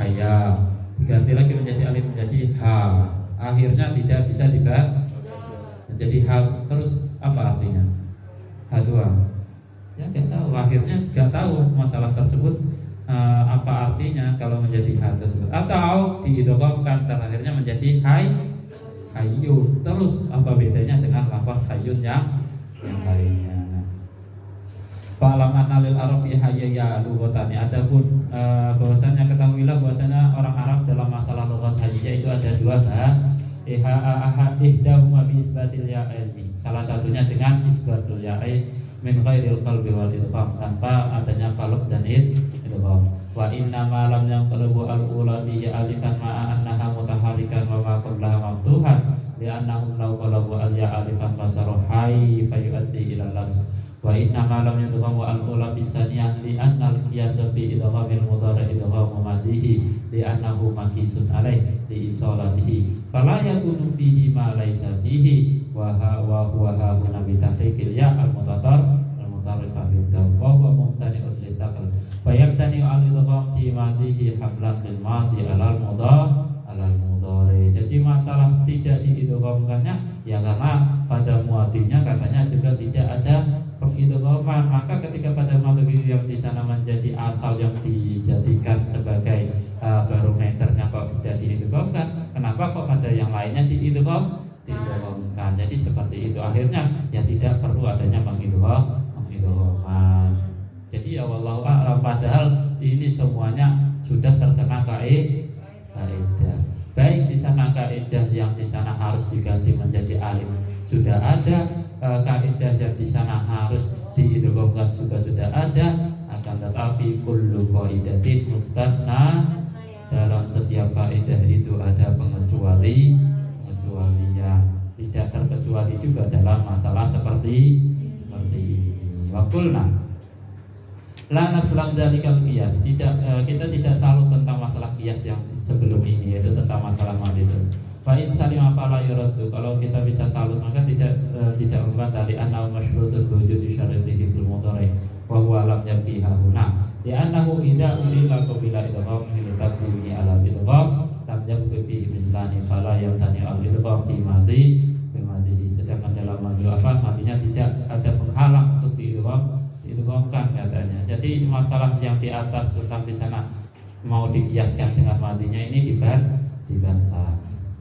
S1: haya, diganti lagi menjadi alif menjadi ha, akhirnya tidak bisa dibaca menjadi ha terus. Apa artinya? Ha doang. Ya nggak tahu. Akhirnya nggak tahu masalah tersebut apa artinya kalau menjadi ha tersebut, atau diidghamkan dan akhirnya menjadi hayyun. Terus apa bedanya dengan lafaz hayyun yang lainnya? Fa'lam anna lil arabi hayya lughatan, adapun bahwasanya ketahuilah bahwasanya orang Arab dalam masalah lughat hayya itu ada dua ihdahuma bi isbatil ya'i, salah satunya dengan isbatul ya'i min ghairil qalbi wal idgham, tanpa adanya qalb dan idgham. Wa inna ma lam yanqalibu al-ula bihi alifan ma'a annaha mutaharikan wa ma qablaha maftuhan li'annahum law qalabu al-ya alifan fasaru hayy fayu'addi ila al-lafz. Wa inna ma lam yudghamu al-ula bisaniyah li'anna al-qiyasa fi idghamil mudhari idghamu madihi li'annahu maqisun alaih li'isalatihi fala yakunu fihi ma laysa fihi wa huwa hahuna bi tahriqil ya al-mutarrifah bid-dam wa huwa mumtani'un li taqal fa yamtani'u al-idgham fi madihi hamlan lil madi alal mudhari. Jadi masalah tidak diidghamkannya ya karena pada muadinya katanya juga tidak ada pengidghaman, maka ketika pada madhi yang di sana menjadi asal yang dijadikan sebagai barometernya kok tidak diidghamkan, kenapa kok pada yang lainnya diidghamkan? Jadi seperti itu, akhirnya ya tidak perlu adanya pengidghaman. Jadi ya wallahu a'lam, padahal ini semuanya sudah terkena kaidah. baik di sana kaidah yang di sana harus diganti menjadi alif sudah ada, kaidah yang di sana harus diidghamkan juga sudah ada, akan tetapi kullu qaidatin mustasna, dalam setiap kaidah itu ada pengecualian tidak terkecuali juga dalam masalah seperti ini. Wa qulna la naslam dalikal qiyas, kita tidak salut tentang masalah qiyas yang sebelum ini, yaitu tentang masalah mad itu. Fa in salima fala yuraddu, kalau kita bisa salut maka tidak membantah li annahu masyrutun bi wujudi syaratihi bil mudhari wa huwa lam yakfi huna li annahu idza ulila qabila idgham min taqdimi ala idgham lam yakfi fi mislani fala yamtani al idgham fi madhi. Sedangkan dalam madinya tidak ada penghalang untuk diidghamkan katanya. Jadi masalah yang di atas tentang di sana mau dikiaskan dengan madinya ini dibantah.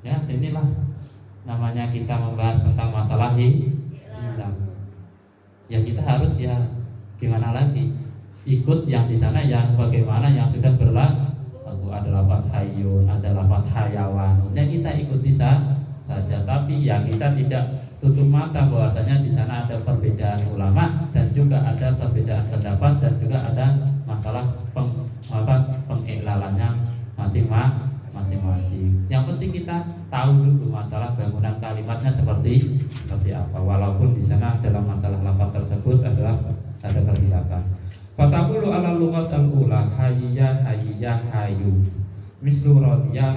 S1: Ya, inilah namanya kita membahas tentang masalah hilang. Ya kita harus ya gimana lagi? Ikut yang di sana yang bagaimana yang sudah berlaku. Ada lafaz hayyun, ada lafaz hayawan. Ya kita ikuti saja, tapi ya kita tidak tutup mata bahwasanya di sana ada perbedaan ulama dan juga ada perbedaan pendapat dan juga ada masalah pengiklalannya masing-masing. Yang penting kita tahu dulu masalah bangunan kalimatnya seperti apa. Walaupun di sana dalam masalah lafaz tersebut adalah ada perkhilafan. Fataqulu ala lughat al-ula hayya hayyu mislu radiya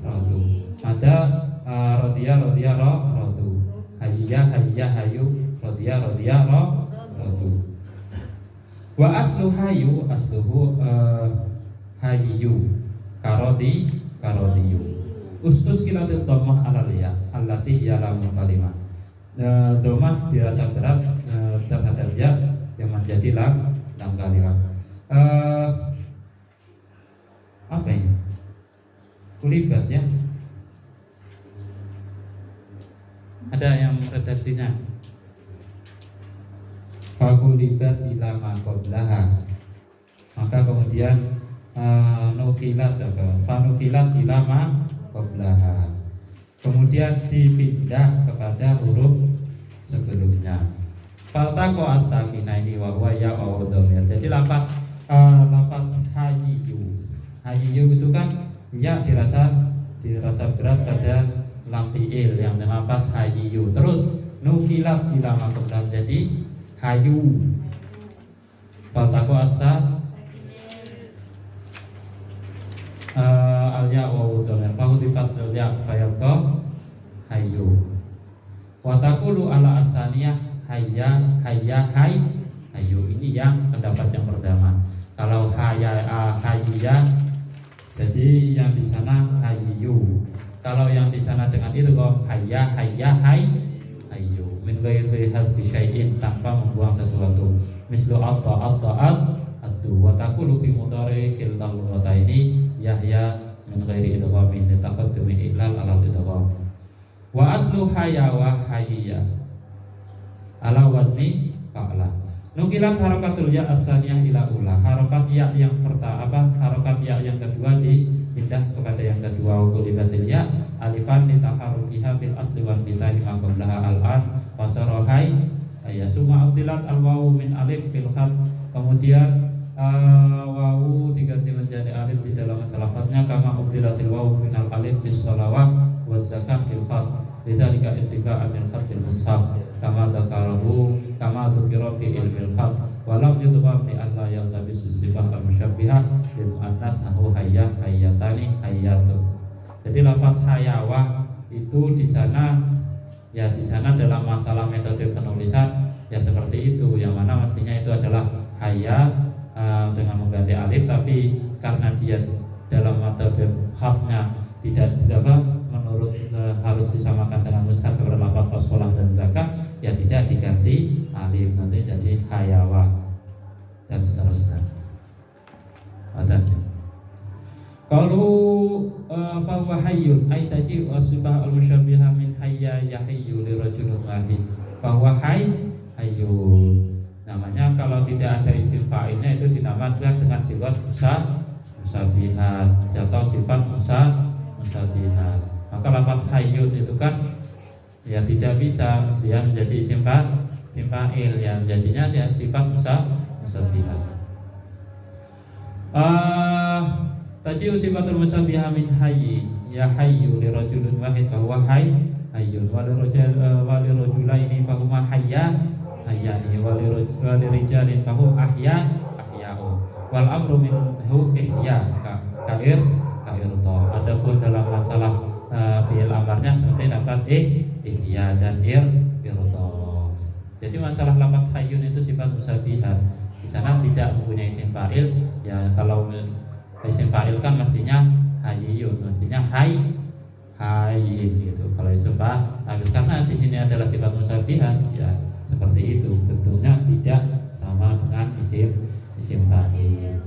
S1: radu. Ada radiya radu. Hayya hayyu radiya radu. Wa asluhu hayyu karodiyu. Ustus kilatil dhammah alal ya allati hiya lamul kalimah. Dhammah dirasa berat terhadap ya yang menjadi lam kalimah. Apa ini? Kulibat ya. Ada yang redaksinya. Fakulibat ila ma qablaha. Maka kemudian nukilat ila ma qablaha. Kemudian dipindah kepada huruf sebelumnya. Faltaqo as-sakinaini wa huwa ya wa dhamir. Jadi lafaz hayyu itu kan ya dirasa berat pada lam fi'il yang lafaz hayyu. Terus nukilat ila ma qablah jadi hayu. Faltaqo al-ya wa dhamir. Fa hudifat al-ya fa yabqa hayyu. Wa taqulu ala asaniyah hayya hayyu. Ini yang pendapat yang pertama. Kalau hayya jadi yang di sana hayyu. Kalau yang di sana dengan itu kok hayya hayyu min ghairi hadfi syai'in, tanpa membuang sesuatu. Mislu ata'at atu wa taqulu fi mudhari kiltal ini yahya min ghairi idghamin litaqaddumi ilal ala idgham. Wa aslu hayya wa hayya ala wazni fa'la. Nukilat harakatul ya asaniyah ila ula. Harakat ya yang pertama harakat ya yang kedua dipindah kepada yang kedua. Ulibatil ya alifan litaharukiha bil asli wal bitani ma qablaha al-an fasarahai ayasuma abdilat al-wawu min alif fil khat. Kemudian wawu diganti menjadi alif di dalam salafatnya kama abdilatil wawu min al-alif bis salawat wa zakat fil khat. Lidzalika ittiba'an min khatil mushaf kama dzukira fi ilmil khat walau yudgham li an la yaltabis sifat al-musyabbihah lil muannas nahu hayya hayyatani hayyatu. Jadi lafaz hayawah itu di sana dalam masalah metode penulisan ya seperti itu, yang mana mestinya itu adalah hayya dengan mengganti alif, tapi karena dia dalam metode khatnya tidak menurut harus disamakan dengan mushaf seperti lafaz as-shalah dan zakat, ya tidak diganti alif, nanti jadi hayawa dan seterusnya. Ada. Kalau fahuwa hayyun ay taji'u as-sifah al-musyabbihah min hayya yahayyu li rajulin wahid. Fahuwa hayyun. Namanya kalau tidak ada isim fa'ilnya itu dinamakan dengan sifat musabbihat atau sifat musabbihat. Maka lafaz hayyun itu kan ya tidak bisa dia menjadi isim fa'il, yang jadinya dia sifat musabbihat. Taji'u sifatul musabbiha min hayy, ya hayyu li rajulin wahid fa huwa hayyun wa li rajulaini fa huma hayyani wa li rijalin fa hum ahya'u wal amru minhu ihya kair to. Adapun dalam masalah fi'il amarnya seperti dapat ihya dan irto. Jadi masalah lafaz hayyun itu sifat musabbihat. Di sana tidak mempunyai isim fa'il. Ya kalau isim fa'il kan mestinya hayyun, mestinya hayyin gitu. Kalau isim fa'il karena di sini adalah sifat musabbihat, ya seperti itu. Bentuknya tidak sama dengan isim fa'il.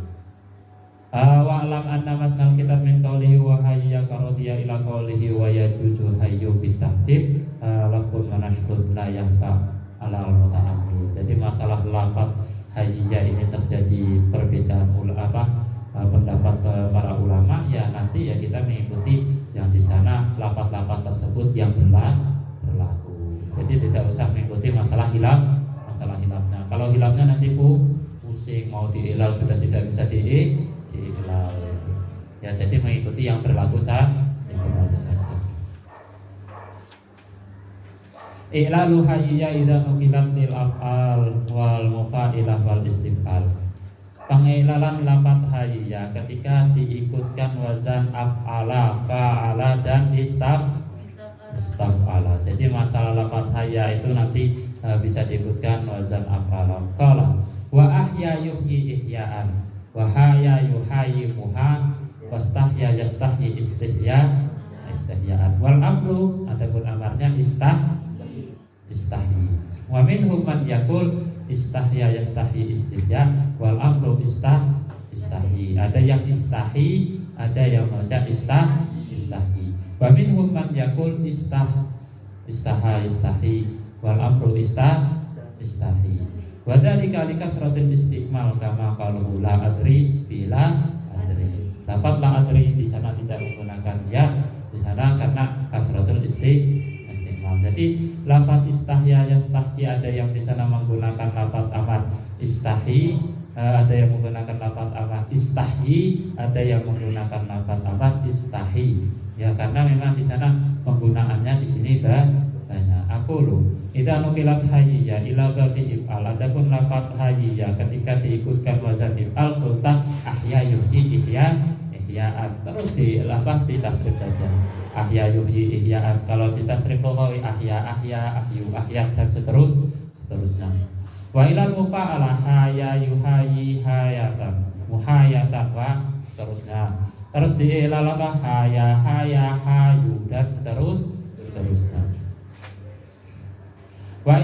S1: Wa alam anna matnal kitab min qawlihi wa hayya qaradiya ila qawlihi wa yajuzu hayyu bitahdib lafun manashud la yahfa ala al-muta'ammil. Jadi masalah lafaz hayya ini terjadi perbedaan pendapat para ulama, ya nanti ya kita mengikuti yang di sana lafaz-lafaz tersebut yang berlaku. Jadi tidak usah mengikuti masalah hilafnya. Kalau hilafnya nanti pusing, mau diilal sudah tidak bisa diilal. Ya jadi mengikuti yang berlaku saja. I'lalu hayya idza nuqilat lil af'al wal mufa'ilah wal istif'al. Pengilalan lafaz hayya ketika diikutkan wazan af'ala, fa'ala dan istaf'ala. Jadi masalah lafaz hayya itu nanti bisa diikutkan wazan af'ala. Qala wa ahya yuhyi ihya'an wa hayya yuhayyi muha wastahya yastahyi istihya'an wal amru ataupun amarnya istahi. Wa minhum man yaqul istahya yastahi istihya wal amru istahi. Ada yang istahi, ada yang baca istahi. Wa minhum man yaqul istaha yastahi wal amru istahi. Wa dzalika likasratil istiqmal kama qalu la adri bila adri. Lafaz la adri di sana tidak menggunakan ya di sana karena kasratul istiqmal. Jadi lafaz istahya yastahi ada yang di sana menggunakan lafaz amar istahi, ada yang menggunakan lafaz amar istahi, ada yang menggunakan lafaz amar istahi. Ya karena memang di sana penggunaannya di sini banyak. Aqulu idza nuqilat hayya ila babi if'al. Adapun lafaz hayya ketika diikutkan wazan if'al qulta ahya yuhyi ihya'an. Terus di lafaz ditasrif saja. Ahya yuhyi ihya'an. Kalau ditasrif qawi ahya ahyu ahya dan seterusnya. Wa ilal mufa'ala haya yuhayyi hayatan muhayatan wa seterusnya. Terus di ilal apa haya hayu dan seterusnya. Wa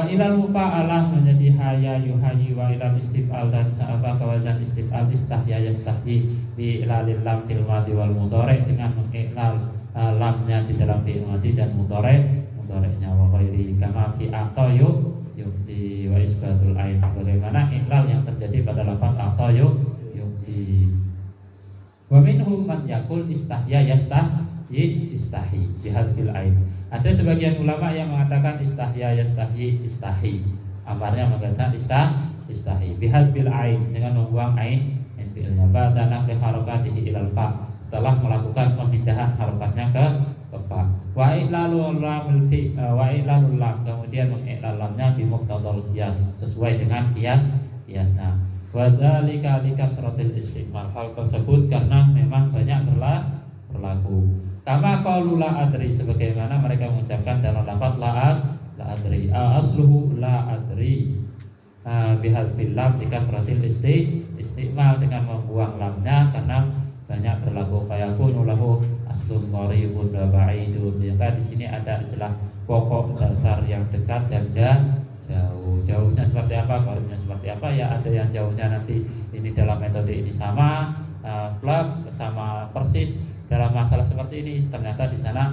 S1: ilal mufa'alah menjadi haya yuhayyi wa ilal istif'al dan apa kawazan istif'al istahya yastahyi bi ilalil lam fil madhi wal mudhari dengan mengiklal lamnya di dalam fi'il madhi dan mudhari'nya wa ghairi kama fi a'ta yu'ti wa isbatul ain. Bagaimana iklal yang terjadi pada lafaz a'ta yu'ti. Wa minhum man yaqul istahya yastahi bihadfil ain. Ada sebagian ulama yang mengatakan istahya yastahi istahi. Amarnya mengatakan istahi bihadfil ain dengan membuang ain fi'ilnya ba'da naqli harakatihi ilal fa, setelah melakukan pemindahan harakatnya ke fa. Wa ilalul lam kemudian mengilalannya bi muqtadal qiyas sesuai dengan qiyasnya. Wa dzalika likasratil istiqmal. Hal tersebut karena memang banyak berlaku. Kama qalu la adri sebagaimana mereka mengucapkan dalam lafaz la adri. Asluhu la adri. Bihadfil lam likasratil istiqmal dengan membuang lamnya karena banyak berlaku fayakunu lahu aslun qaribun wa ba'idun. Maka di sini ada istilah pokok dasar yang dekat dan jauh. Jauhnya seperti apa, qaribnya seperti apa? Ya ada yang jauhnya nanti ini dalam metode ini sama plug sama persis dalam masalah seperti ini. Ternyata di sana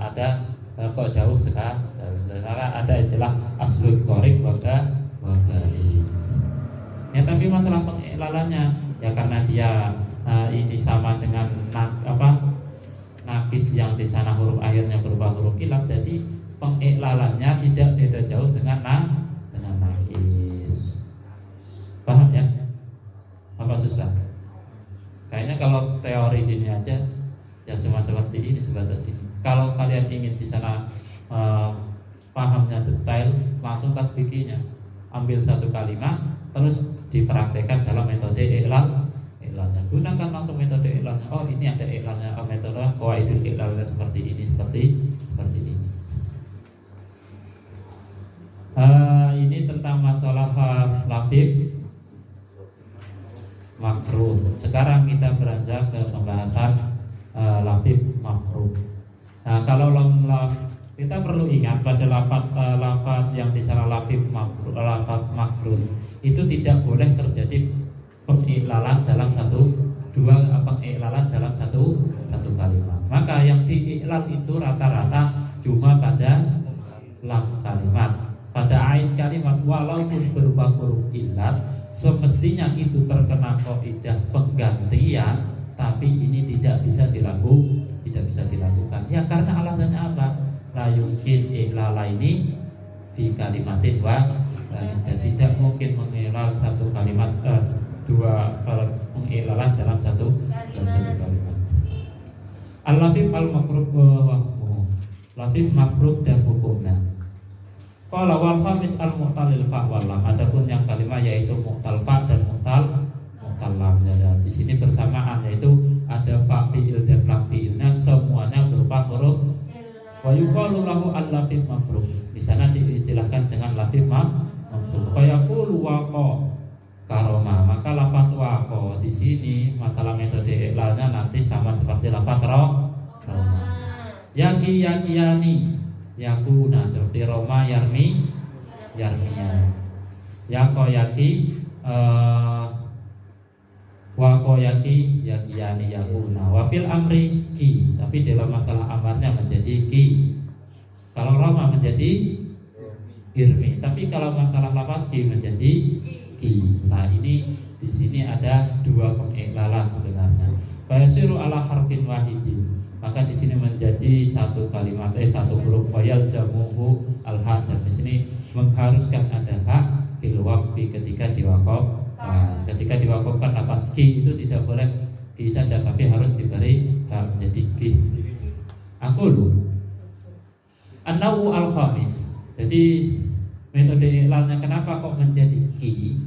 S1: ada kok jauh sekali. Maka ada istilah aslun qarib wa ba'id. Ya tapi masalah pengilalannya ya karena dia ini sama dengan nakis yang di sana huruf akhirnya berupa huruf ilat, jadi pengiklalannya tidak beda jauh dengan nakis. Paham ya? Apa susah? Kayaknya kalau teori gini aja ya cuma seperti ini, sebatas ini. Kalau kalian ingin di sana pahamnya detail, langsung tatbikinya. Ambil satu kalimat terus dipraktekkan dalam metode iklalnya. Gunakan langsung metode iklalnya. Oh, ini ada iklalnya, metode qawaidul iklalnya seperti ini, seperti ini. Ini tentang masalah lafif makruh. Sekarang kita beranjak ke pembahasan lafif makruh. Nah, kalau kita perlu ingat pada lafaz yang di sana lafif makruh itu tidak boleh terjadi pengiklalan dalam dua pengiklalan dalam satu kalimat. Maka yang diiklal itu rata-rata cuma pada lam kalimat, pada ain kalimat, walaupun berupa huruf ilat. Semestinya itu terkena kaidah penggantian, tapi ini tidak bisa dilakukan. Ya karena alasannya apa? La yumkin iklala ini fi kalimatin dan tidak mungkin mengiklal satu kalimat dua pengiklalan dalam satu kalimat. Al-lafif al-makruh lafif makruh dan hukumnya. Qala wal khamis al-mu'talil fa wal lam. Adapun yang kalimat yaitu mu'tal fa dan mu'tal lam. Ya, di sini bersamaan, yaitu ada fa fi'il dan lam fi'ilnya semuanya berupa huruf. Wa yuqalu lahu al-lafif makruh. Di sana diistilahkan dengan lafif makruh. Qayaqulu waqa karoma. Maka lafaz waqa di sini masalah metode iklalnya nanti sama seperti lafaz roma. Yaqi yaqiyani yakuna, seperti Roma yarmiya, yakoyaki wakoyaki yakiyani yakuna, wafil amri ki, tapi dalam masalah amarnya menjadi ki. Kalau Roma menjadi irmi, tapi kalau masalah lafaz ki menjadi ki. Nah ini di sini ada dua pengiklalan sebenarnya. Fayasiru ala harfin wahidin. Maka di sini menjadi satu kalimat satu huruf, wayal zamuhu al-ha, dan di sini mengharuskan ada hak fil waqfi ketika diwaqaf. Nah, ketika diwaqafkan lafaz ki itu tidak boleh ki saja, tapi harus diberi hak jadi ki. Aqulu an-nawu al-khamis. Jadi metode iklalnya kenapa kok menjadi ki?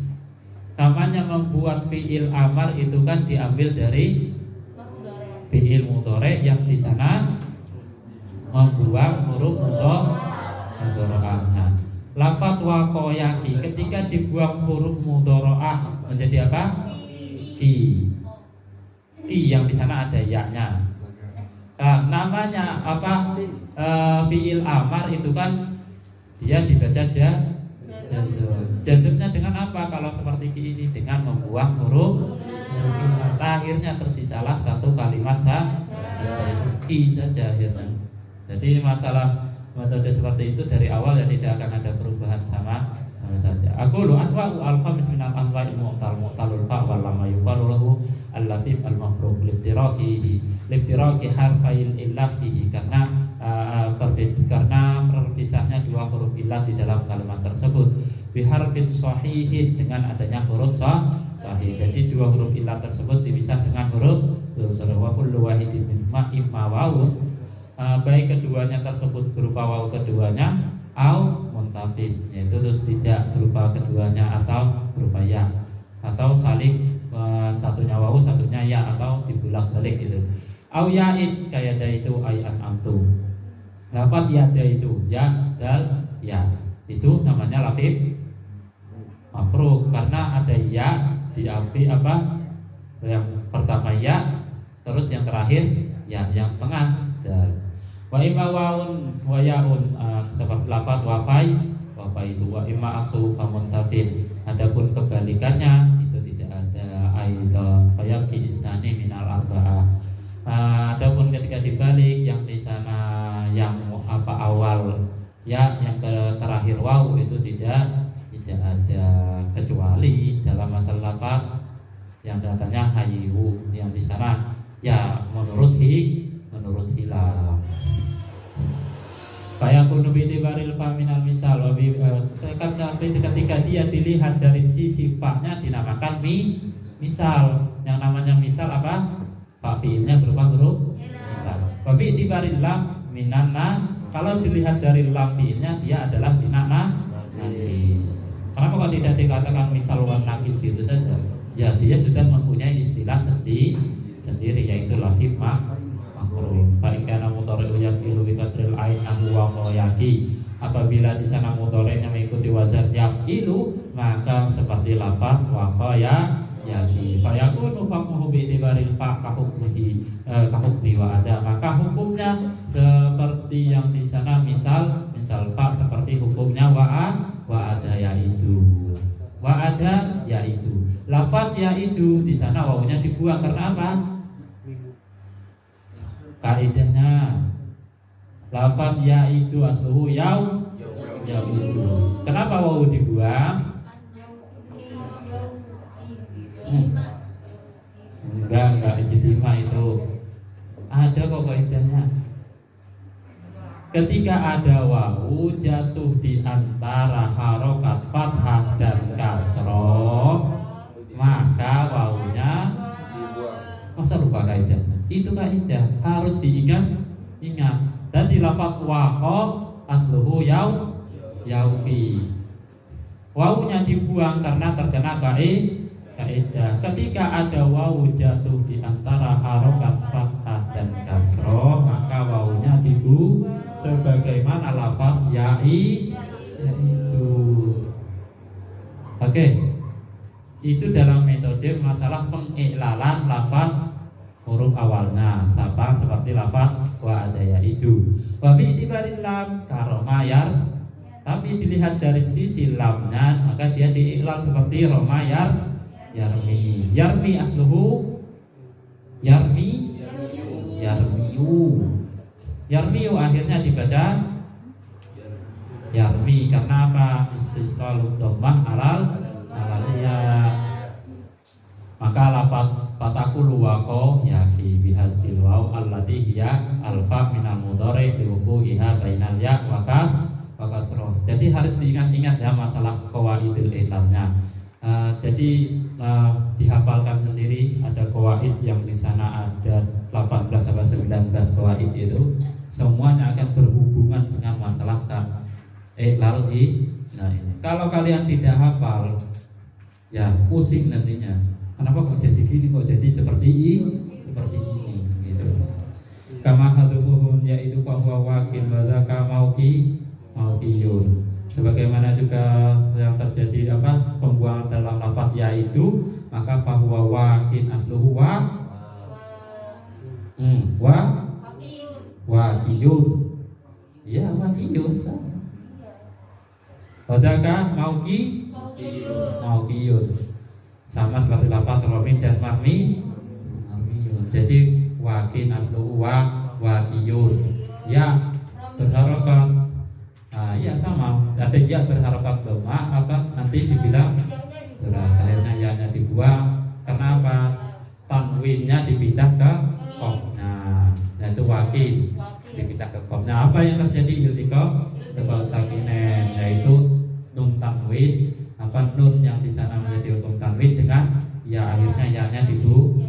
S1: Namanya membuat fi'il amar itu kan diambil dari fi'il mudhari yang di sana membuang huruf mudhari'ah. Lafaz waqayaki ketika dibuang huruf mudhari'ah menjadi apa? Ki. Ki yang di sana ada ya-nya. Nah, namanya apa? Fi'il amar itu kan dia dibaca jazmnya dengan apa? Kalau seperti ini dengan membuang huruf akhirnya tersisalah satu kalimat ki saja akhirnya. Jadi masalah metode seperti itu dari awal ya tidak akan ada perubahan sama saja. Aku lu anwa'u al-khamis min al-anwa'i mu'talul fa wal lam yuqalu lahu al-lafif al-mafruq libtiraqi harfail illah fihi, karena terpisahnya dua huruf illah di dalam kalimat tersebut. Biharfin sahihin, dengan adanya huruf sahih. Jadi dua huruf illah tersebut dipisah dengan huruf wa kullu wahidin minhuma imma wawun, baik keduanya tersebut berupa wawu keduanya au muntafid, yaitu terus tidak berupa keduanya atau berupa ya, atau saling satunya wawu satunya ya, atau dibulak-balik gitu. Au ya'id kayada itu ayat antu. Lafaz yada itu ya dal ya, itu namanya lafif makruh karena ada ya di api apa? Yang pertama ya, terus yang terakhir ya, yang tengah dal. Wa imma waun wa yaun, seperti lafaz wafai itu wa imma asu famuntafid. Adapun kebalikannya itu tidak ada aidan fayaqi isnani minal arba'ah. Adapun ketika dibalik yang di sana yang apa awal ya, yang terakhir wawu itu tidak ada, kecuali dalam masalah lafaz yang katanya hayyu, yang di sana ya menurut hilaf. Fayakunu bi'tibaril fa minal misal wa bi ketika dia dilihat dari sisi fa-nya dinamakan misal. Yang namanya misal apa? Fa fi'ilnya berupa huruf hilaf. Wa bi'tibaril lam minanna, kalau dilihat dari lam fi'ilnya dia adalah binana nakis. Kenapa kok tidak dikatakan misal wa nakis itu saja? Ya dia sudah mempunyai istilah sendiri yaitu lafif makruh. Fa'inkana mudhari'u yaqilu bi kasril ain huwa qayati. Apabila di sana mudhari'nya mengikuti wazan yaqilu, maka seperti lafaz wa qayati. Fa yakunu hukmuhu bi itibaril fa ka hukmi wa ada. Maka hukumnya seperti yang di sana misal fa seperti hukumnya wa ada yaitu. Wa ada yaitu. Lafaz yaitu di sana wawunya dibuang karena apa? Kaidahnya lafaz yaitu asluhu yaitu. Kenapa wawu dibuang? Enggak ijtima itu. Ada kok kaidahnya. Ketika ada wawu jatuh di antara harokat fathah dan kasroh, maka wawunya masa lupa kaidahnya. Itu kaidah harus ingat. Tadi lafaz waqa asluhu yauqi. Wawunya dibuang karena terkena kaidah. Ketika ada wawu jatuh di antara harokat fathah dan kasroh, maka wawunya dibuang sebagaimana lafaz yaitu. Oke. Itu dalam metode masalah pengiklalan lafaz huruf awalnya seperti lafaz wa ada yaitu. Wa bi itibaril lam karomayar, tapi dilihat dari sisi lamnya maka dia diiklal seperti romayar yarmi. Yarmi asluhu yarmiyu. Yarmiyu akhirnya dibaca yarmi karena apa? Istisqalu dhammah alal ya. Maka lafaz fatakulu waqo yasi bihadzil waw allati hiya alfa minal mudhari bi wuqu'iha bainal ya wa kasroh. Jadi harus diingat-ingat ya masalah qawaidul itamnya. Jadi dihafalkan sendiri, ada qawaid yang di sana ada 18 sampai 19 qawaid itu semuanya akan berhubungan dengan masalah iklal ini. Kalau kalian tidak hafal ya pusing nantinya. Kenapa kok jadi gini, kok jadi seperti ini gitu. Kama hadhuhum yaitu bahwa wakil wadzaka mauqiyun. Sebagaimana juga yang terjadi pembuangan dalam lafaz yaitu, maka bahwa wakil asluhu waqiyun. Ya waqiyun sama. Wadzaka mauqiyun. Sama seperti lafaz romin dan marmiyun. Jadi wakin asluhu waqiyun. Ya berharokat. Ya sama. Ada ya berharokat dhamma nanti dibilang berat. Akhirnya ya-nya dibuang. Kenapa? Tanwinnya dipindah ke qafnya. Yaitu wakin dipindah ke qafnya. Apa yang terjadi iltiqa sebab sakinen, yaitu nun tanwin. Nun yang di sana menjadi hukum tanwin dengan ya akhirnya ya-nya dibuang.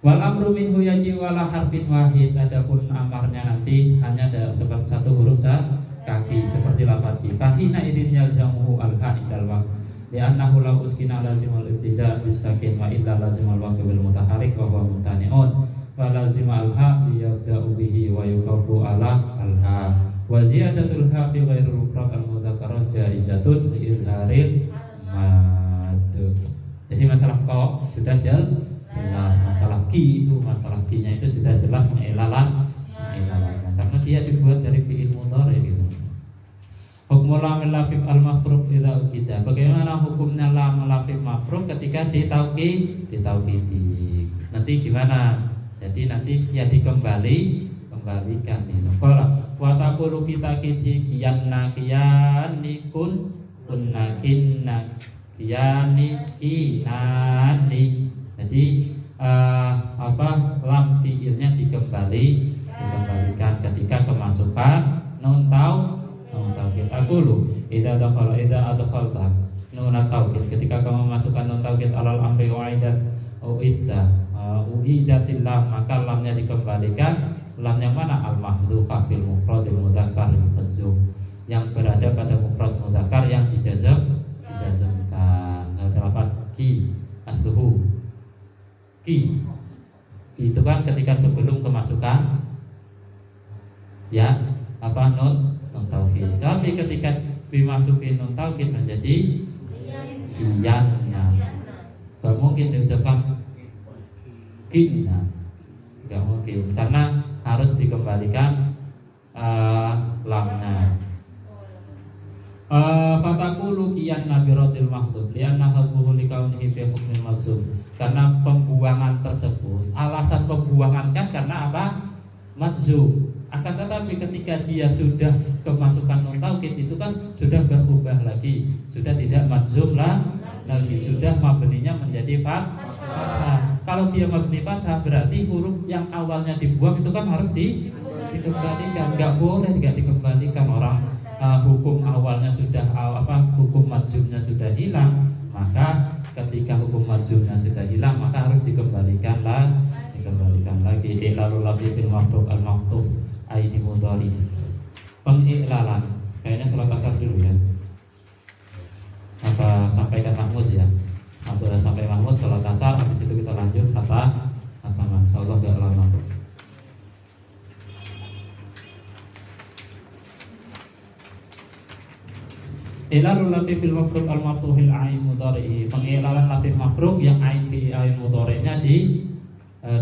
S1: Wal amru minhu yaji wala harfin wahid. Adapun amarnya nanti hanya ada satu huruf kaki seperti lafaz ki. Fahina idin yalzamuhu al-ha indal waqt. Li'annahu law uskina lazimul ibtida' bis-sakin wa illa lazimul waqt bil mutaharrik wa huwa mumtani'un. Fa lazimul ha yabda'u bihi wa yuqafu ala al-ha. Wa ziyadatul ha fi ghairi mufrad al-mudzakkar jaizatun li izharil mad. Jadi masalah kok sudah jelas. Masalah ki nya itu sudah jelas mengilalan karena dia dibuat dari fi'il mudhari gitu. Hukmul lam lafif al-mafruq idza ukida. Bagaimana hukumnya lam lafif mafruq ketika ditaukidi? Nanti gimana? Jadi nanti ya dikembalikan itu. Qala wa taqulu fi taqidi kiyanna kiyanikun kunna kinna kinani. Jadi lam fiilnya dikembalikan ketika kemasukan nun taukid. Aqulu idza adkhalta nun taukid, ketika kamu masukkan nun taukid alal amri uidatil lam, maka lamnya dikembalikan. Lam yang mana? Al mahdhufah fil mufradil mudzakkar al-majzum, yang berada pada mufrad mudzakkar yang dijazmkan. Terdapat ki asluhu ki itu kan ketika sebelum kemasukan nun taukid. Tapi ketika dimasukin nun taukid menjadi kiyanna, gak mungkin diucapkan kinna, gak mungkin, karena harus dikembalikan lamnya. Fatakulu kiyanna biradil mahdhuf lianna hadhuhu likaunihi fi hukmil mazmum. Karena pembuangan tersebut, alasan pembuangan kan karena apa? Madzum. Akan tetapi ketika dia sudah kemasukan nun taukid itu kan sudah berubah lagi, sudah tidak madzum lagi, sudah mabninya menjadi fathah. Kalau dia mabni fathah berarti huruf yang awalnya dibuang itu kan harus dikembalikan. Enggak boleh tidak dikembalikan. Orang hukum awalnya sudah hukum madzumnya sudah hilang, maka ketika hukum madzumnya sudah hilang maka harus dikembalikan lagi. I'lalul lafzi fil maftuh al maftuh aidi mudhari. Pengiklalan kayaknya salat asar dulu ya. Apa sampaikan Mahmud ya? Atau sampai Mahmud salat asar, habis itu kita lanjut kata insyaallah gak lama. Ilalul latif fil mafruq al maftuhil ain mudhari. Pengilalan latif mafruq yang ain mudhari'nya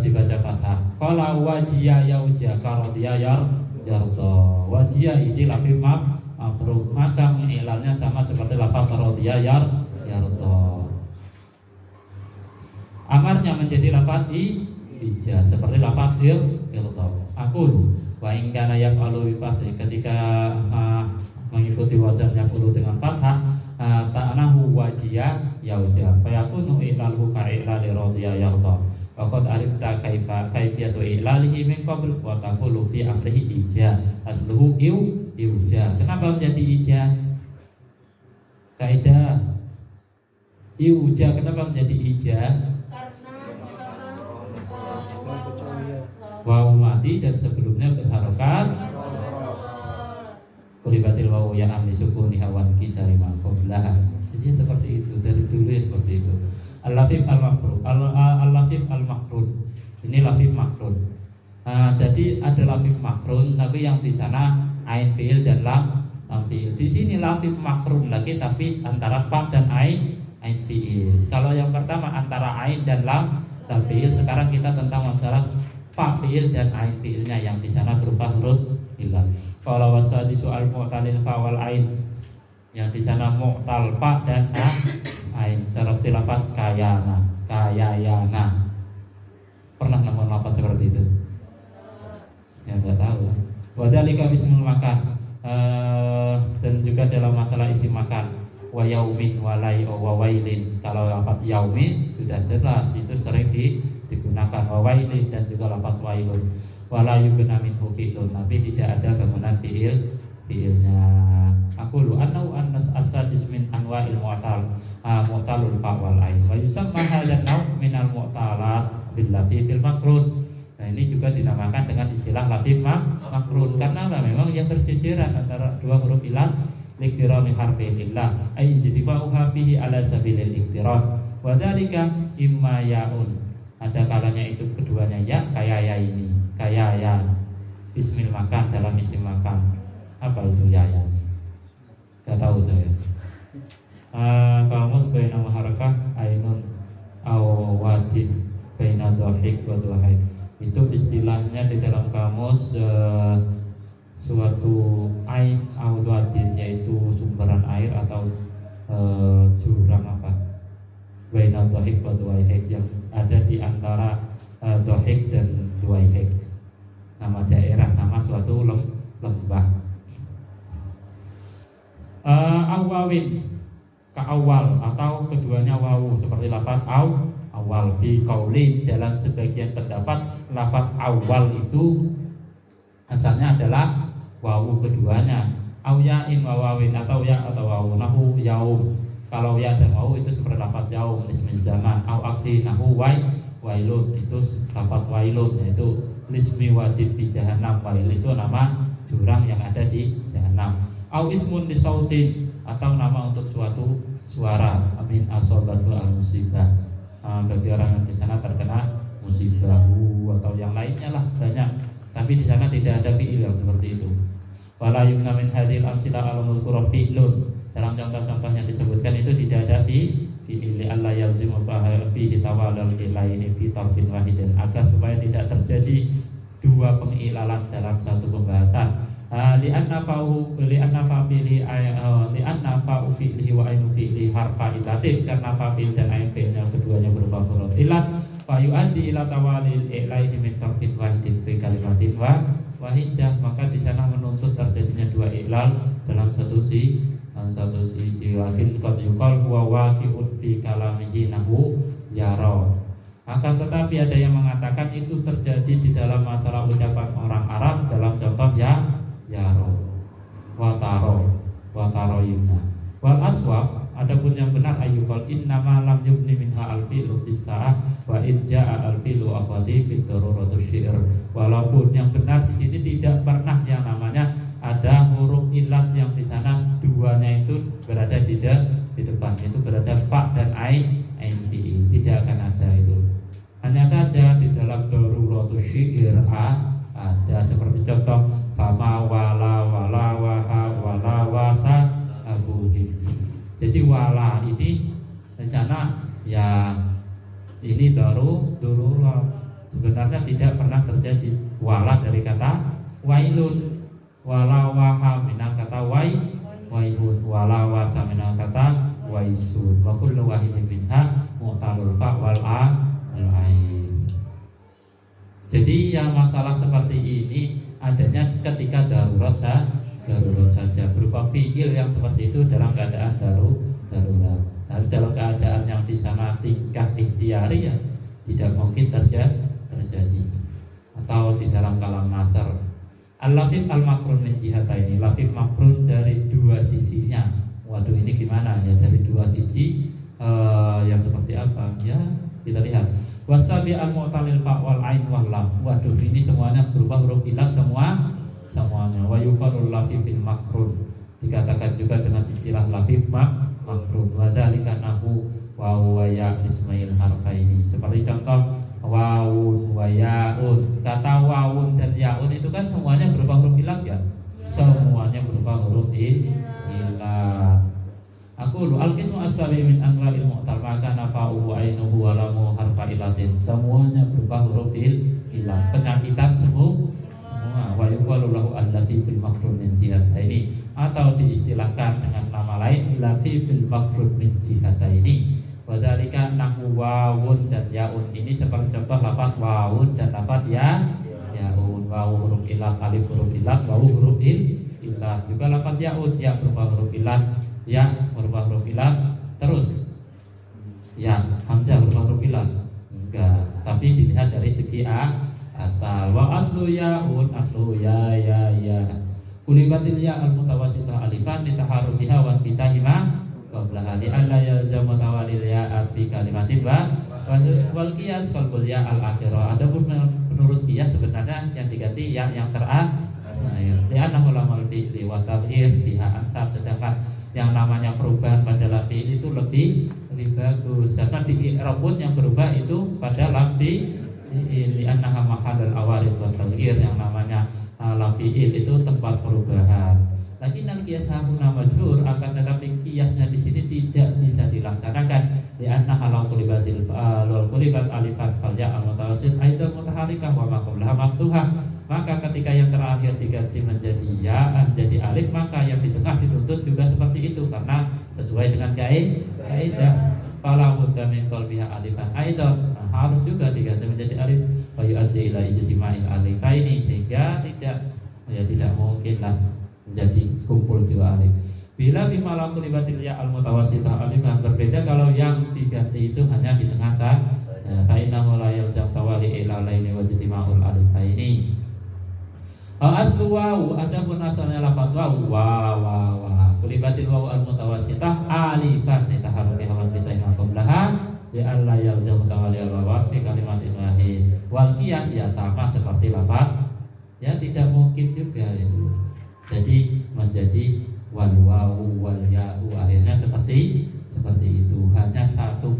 S1: dibaca fathah. Qala wajiya yauja karadiya yarda. Wajiya ini latif mafruq, maka mengilalnya sama seperti lafaz karadiya yarda. Amarnya menjadi lafaz ija seperti lafaz irda. Aqul wa in kana yaf'alu bi fathih, ketika mengikuti wazannya perlu dengan fathah, ta'nahu wajiya yauja fa yakunu ilalu ka'ilali radiya yarda. Waqad arifta kaifiyatu ilalihi min qabl wa taqulu fi amrihi ija asluhu iuja. Kenapa menjadi ija? Kaidah iuja kenapa menjadi ija? Wawu mati dan sebelumnya berharokat kulibatil wawu yang amli sukuni hawan kisari maqoblah. Jadi seperti itu, dari dulu ya seperti itu. Al-lafif al-makrun, al-lafif al-makrun. Ini lafif makrun. Jadi ada lafif makrun, tapi yang di sana ain fiil dan lam fiil. Di sini lafif makrun lagi, tapi antara fa dan ain fiil. Kalau yang pertama antara ain dan lam fiil, sekarang kita tentang masalah fa fiil dan ain fiilnya yang di sana berupa huruf illah. Kalau wasadi soal mu'talil fa wal ain, yang di sana mu'tal fa dan ain, seperti lafaz kayana. Pernah nemu lafaz seperti itu? Ya enggak tahu. Wadzalika ismul makan, dan juga dalam masalah isi makan. Wa yaumin wa wailin. Kalau lafaz yaumin sudah jelas itu sering digunakan, wa wailin dan juga lafaz wailun. Wala yubna minhu fi'lun, tapi tidak ada bangunan fi'ilnya. Aku lu anau annas asadis min anwa'il mu'talul fa wal ain wa yusamma hadzal naw' minal mu'talat bil lafifil makrun. Nah ini juga dinamakan dengan istilah lafif makrun karena memang yang berjejeran antara dua huruf ilah liqtirani harfi illah ay ijtifa'uha fihi ala sabilil iqtiran wa dzalika imma ya'un, ada kalanya itu keduanya ya, kayak ya ini, kayak ya ismil makan, dalam isim makan. Apa itu ya ini? Gak tahu saya. Kamus baina harakah ainun aw wadin baina dhahik wa dhahik. Itu istilahnya di dalam kamus suatu ain aw wadin, yaitu sumberan air atau jurang apa? Baina dhahik wa dhahik, yang ada di antara dhahik dan dhahik. Nama daerah, nama suatu lembah. Awawin ka awal atau keduanya wawu seperti lafaz awal fi qauli. Dalam sebagian pendapat lafaz awal itu asalnya adalah wawu keduanya, au ya'in wa wawin atau ya atau wawu nahu yaum. Kalau ya dan wawu itu seperti lafaz yaum ismi zaman, au aksi nahu wailun itu lafaz wailun, yaitu lismi wadid fi jahannam. Wail itu nama jurang yang ada di jahannam. Au ismun li sautin atau nama untuk suatu suara, amin asobatu al musibah, bagi orang yang di sana terkena musibah atau yang lainnya lah banyak. Tapi di sana tidak ada fi'il yang seperti itu. Wala yumna min hadhil amsila al-mudhkura fi'lun. Dalam contoh-contoh yang disebutkan itu tidak ada fi'il alla yalzimu fihi tawalul ilaini fi tarfin wahidin, agar supaya tidak terjadi dua pengilalan dalam satu pembahasan. Li'anna fa'u fi'li wa ainu fi'li harfa ilatif, karena fa'il dan ain fi'ilnya keduanya berupa huruf ilah. Fa yu'addi ila tawalil ilaini min tarfin wahidin fi kalimatin wahidah, maka di sana menuntut terjadinya dua ilal dalam satu sisi. Wakin qad yuqal huwa waqi'un fi kalamihi nahu yara. Akan tetapi ada yang mengatakan itu terjadi di dalam masalah ucapan orang Arab dalam contoh yaro wataro yumna. Wal aswab, adapun yang benar ayyuqal innama lam yubni minha al-fi'lu bis-sa'ah wa in ja'a al-fi'lu akhwati fit daruratu syi'r. Walaupun yang benar di sini tidak pernah yang namanya ada huruf ilat yang di sana duanya itu berada di depan, itu berada fa dan ain fi'il, tidak akan ada itu. Hanya saja di dalam daruratu syi'r ada seperti contoh fama wala waha wala wasa abu hindi. Jadi wala ini di sana ya ini darurat. Sebenarnya tidak pernah terjadi. Wala dari kata wailun, wala waha minal kata waihun, wala wasa minal kata waisun. Wa kullu wahidin minha mu'talul fa wal ain. Jadi yang masalah seperti ini adanya ketika darurat saja berupa fi'il yang seperti itu dalam keadaan darurat. Tapi dalam keadaan yang di sana tingkah ikhtiari ya tidak mungkin terjadi. Atau di dalam kalam nasr al-lafif al-makrun min jihataini, lafif makrun dari dua sisinya. Waduh, ini gimana ya, dari dua sisi yang seperti apa ya, kita lihat. Wasabi al-mu'talil fa wal ain wal lam. Waduh, ini semuanya berupa huruf ilat semuanya. Wa yuqalul lafifil makrun, dikatakan juga dengan istilah lafif makrun. Wa dzalika nahu wa ya ismail harfaini. Seperti contoh wawun wa yaun. Kata wawun dan yaun itu kan semuanya berupa huruf ilat ya? Semuanya berupa huruf ilat. Aku lu al-qismu as-sabi min anwa'il mu'tal maka nafa'u wa ainuhu wa lamu harfa ilatin. Semuanya berupa huruf ilat. Penyakitan semua. Wa yuqalu lahu allati bil makrun min jihataini, atau diistilahkan dengan nama lain allati bil makrun min jihataini. Wa dzalika nahu wawun dan yaun. Ini seperti contoh lafaz wawun dan lafaz yaun. Wawu huruf ilat, alif huruf ilat, wawu huruf ilat. Juga lafaz yaun, ya berupa huruf ilat, ya berupa huruf ilat, terus ya hamzah berupa huruf ilat enggak, tapi dilihat dari segi asal. Wa aslu yaun, aslu ya kulibatil ya al-mutawassithah alifan litaharufiha wa fitahima qablaha li alla yalzamu tawalil ya fi kalimatin wal qiyas qalbul ya al-akhirah. Adapun menurut qiyas sebenarnya yang diganti yang terakhir. Li anna ulamal fi'li wa tabhir biha ansab, sedangkan yang namanya perubahan pada lam fi'il itu lebih bagus karena di i'rab yang berubah itu pada lam fi'il, li annaha mahallul awarid wa taghyir. Yang namanya lam fi'il itu tempat perubahan. Lagi qiyas huna majrur, akan tetapi qiyasnya di sini tidak bisa dilaksanakan. Li annaha law qulibatil wal qulibat alifat fal ya al-mutawassit aidan mutaharrikah wa ma qablaha maftuhah. Maka ketika yang terakhir diganti menjadi ya, menjadi alif, maka yang di tengah dituntut juga seperti itu karena sesuai dengan kaidah. Fala budda min qalbiha alifan aidan, harus juga diganti menjadi alif. Fa yu'addi ila ijtima'il alifaini, sehingga tidak mungkinlah menjadi kumpul dua alif. Bila bimala kulibatil ya al mutawasitah alifah, berbeda kalau yang diganti itu hanya di tengah saja. Fa innahu la yalzam tawali ila laini wa ijtima'ul alifaini. Aslu wawu, adapun asalnya lafaz wawu wa kulibatil wawu al mutawasitah alifan taharruki hawan bitain wa qablaha li alla yalzam tawali al wawu fi kalimatin wahid. Wal qiyas ya sama seperti lafaz, ya tidak mungkin juga itu. Jadi menjadi wal wawu wal ya'u, akhirnya seperti itu, hanya satu